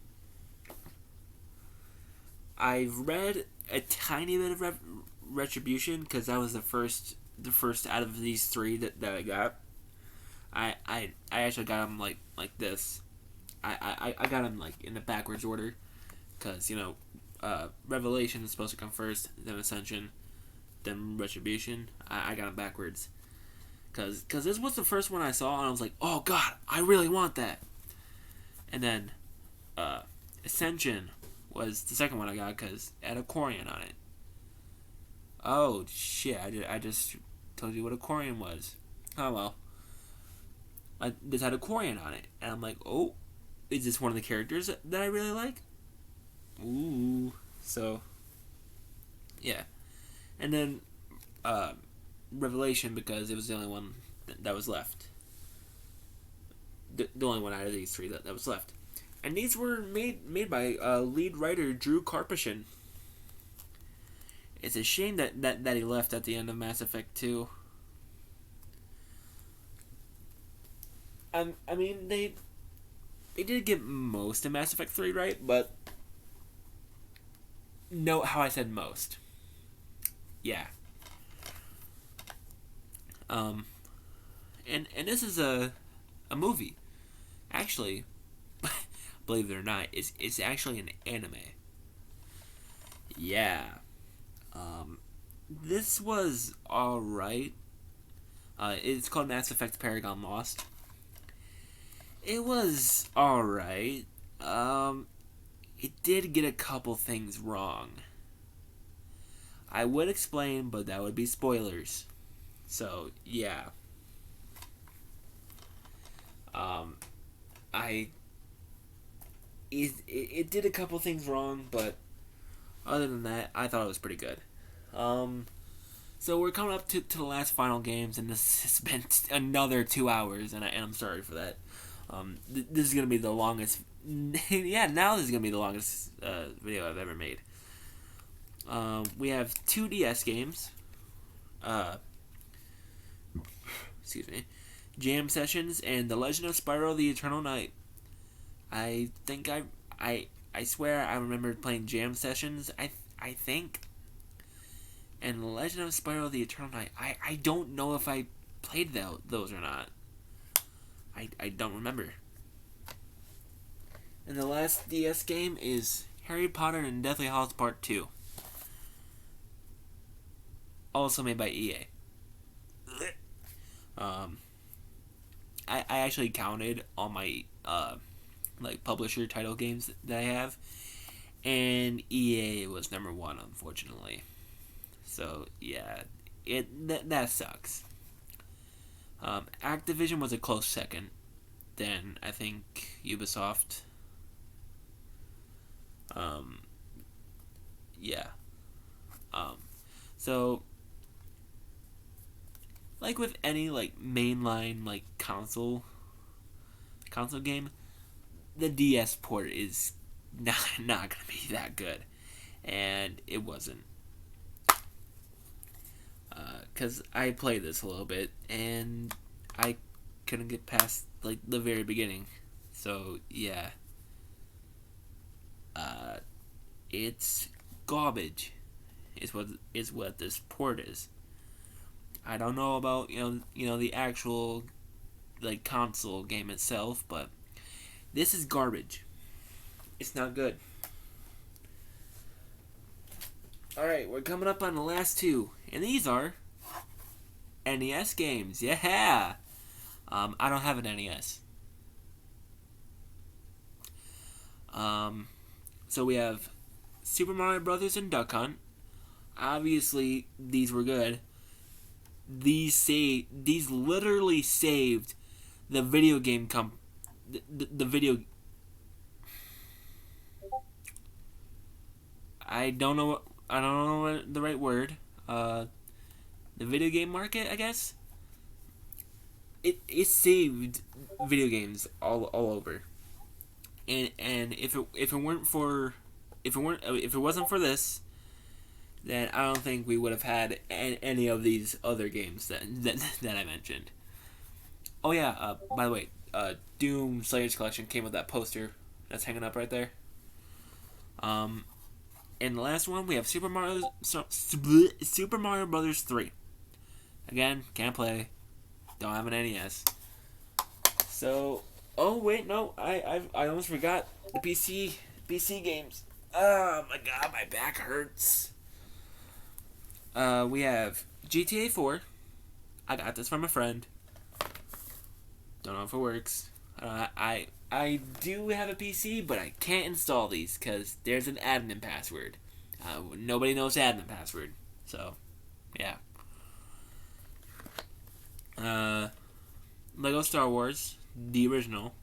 I've read a tiny bit of Retribution because that was the first out of these 3 that I got. I actually got them like this. I got them like in the backwards order because Revelation is supposed to come first, then Ascension, then Retribution. I got them backwards. Because this was the first one I saw, and I was like, oh god, I really want that. And then Ascension was the second one I got because it had a Corian on it. Oh, shit, I just told you what a Corian was. Oh, well. This had a Corian on it, and I'm like, oh, is this one of the characters that I really like? Ooh. So, yeah. And then, Revelation, because it was the only one that was left. The only one out of these 3 that was left. And these were made by lead writer Drew Karpyshyn. It's a shame that he left at the end of Mass Effect 2. I mean, they did get most of Mass Effect 3 right, but note how I said most. Yeah. And this is a movie. Actually, believe it or not, it's actually an anime. Yeah. This was alright. It's called Mass Effect Paragon Lost. It was alright. It did get a couple things wrong. I would explain, but that would be spoilers. So, yeah. It did a couple things wrong, but other than that, I thought it was pretty good. So we're coming up to the last final games, and this has been another 2 hours, and I'm sorry for that. This is gonna be the longest. Yeah, now this is gonna be the longest video I've ever made. We have 2 DS games. Excuse me. Jam Sessions and The Legend of Spyro: The Eternal Night. I think I swear I remember playing Jam Sessions. I think. And The Legend of Spyro: The Eternal Night. I don't know if I played those or not. I don't remember. And the last DS game is Harry Potter and Deathly Hallows Part 2. Also made by EA. I actually counted all my publisher title games that I have, and EA was number 1, unfortunately. So yeah, that sucks. Activision was a close second. Then I think Ubisoft. Yeah. So, like with any mainline console game, the DS port is not gonna be that good. and it wasn't. Because I played this a little bit, and I couldn't get past like the very beginning. So yeah, it's garbage. Is what this port is. I don't know about the actual like console game itself, but this is garbage. It's not good. All right, we're coming up on the last two, and these are NES games. Yeah. I don't have an NES. So we have Super Mario Brothers and Duck Hunt. Obviously, these were good. These literally saved the video game the video. I don't know what the right word. The video game market, I guess. It saved video games all over. And if it wasn't for this, then I don't think we would have had any of these other games that I mentioned. Oh yeah, by the way, Doom Slayer's Collection came with that poster that's hanging up right there. And the last one we have Super Mario Brothers 3. Again, can't play. Don't have an NES. So, oh wait, no, I almost forgot the PC games. Oh my god, my back hurts. We have GTA 4. I got this from a friend. Don't know if it works. I do have a PC, but I can't install these because there's an admin password. Nobody knows admin password, so yeah. Lego Star Wars, the original,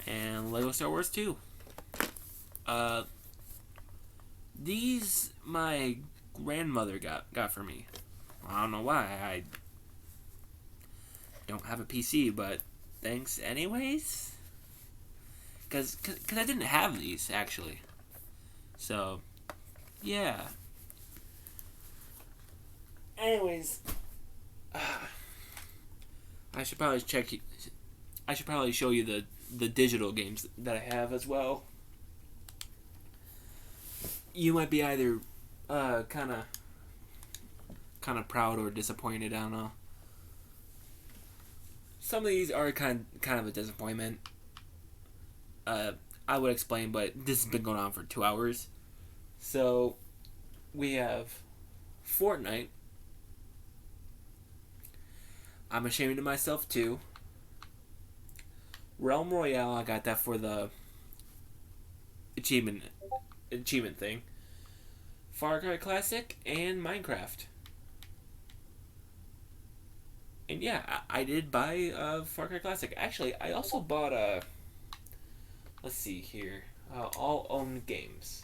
and Lego Star Wars 2. These my grandmother got for me. I don't know why. I don't have a PC, but thanks anyways. Cause I didn't have these actually. So, yeah. Anyways, I should probably show you the digital games that I have as well. You might be either kind of proud or disappointed. I don't know. Some of these are kind of a disappointment. I would explain, but this has been going on for 2 hours. So we have Fortnite. I'm ashamed of myself too. Realm Royale, I got that for the achievement thing. Far Cry Classic and Minecraft. And yeah, I did buy Far Cry Classic. Actually, I also bought let's see here, all owned games.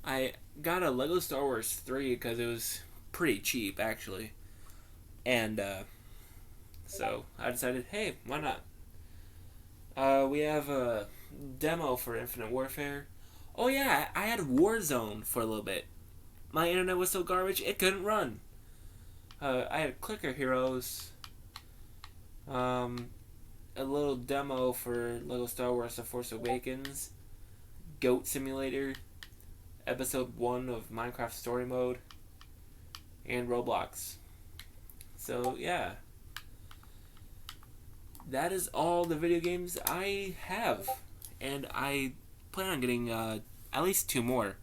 I got a Lego Star Wars 3 because it was pretty cheap actually, and so I decided, hey, why not? We have a demo for Infinite Warfare. Oh yeah, I had Warzone for a little bit. My internet was so garbage it couldn't run. I had Clicker Heroes. A little demo for Lego Star Wars The Force Awakens. Goat Simulator. Episode 1 of Minecraft Story Mode. And Roblox. So, yeah. That is all the video games I have. And I plan on getting at least 2 more.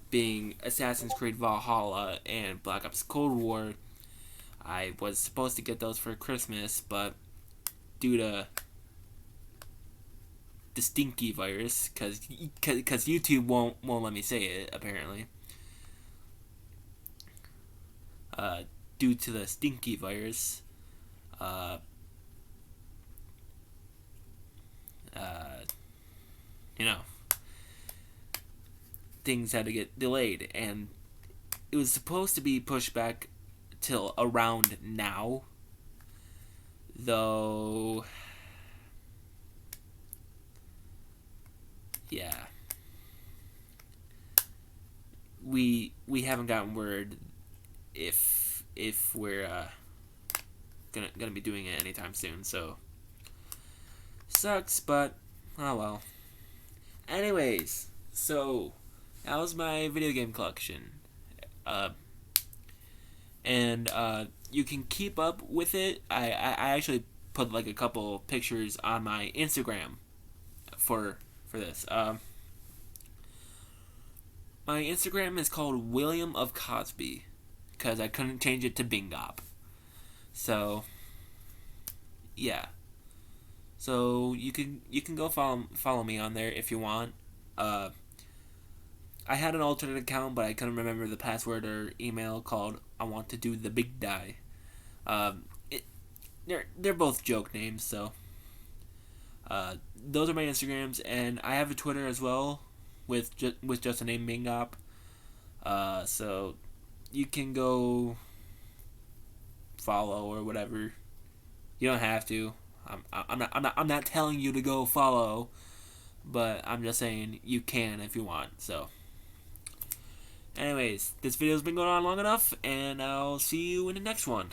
Being Assassin's Creed Valhalla and Black Ops Cold War. I was supposed to get those for Christmas, but due to the stinky virus, because YouTube won't let me say it, apparently. Due to the stinky virus, things had to get delayed, and it was supposed to be pushed back till around now, though. Yeah, we haven't gotten word if we're gonna be doing it anytime soon. So sucks, but oh well. Anyways, so that was my video game collection. Uh, and you can keep up with it. I actually put like a couple pictures on my Instagram for this. My Instagram is called William of Cosby because I couldn't change it to Bingop. So yeah. So you can go follow me on there if you want. Uh, I had an alternate account, but I couldn't remember the password or email called I want to do the big die. It, they're both joke names, so those are my Instagrams, and I have a Twitter as well with just the name Mingop. So you can go follow or whatever. You don't have to. I'm not telling you to go follow, but I'm just saying you can if you want. So, anyways, this video's been going on long enough, and I'll see you in the next one.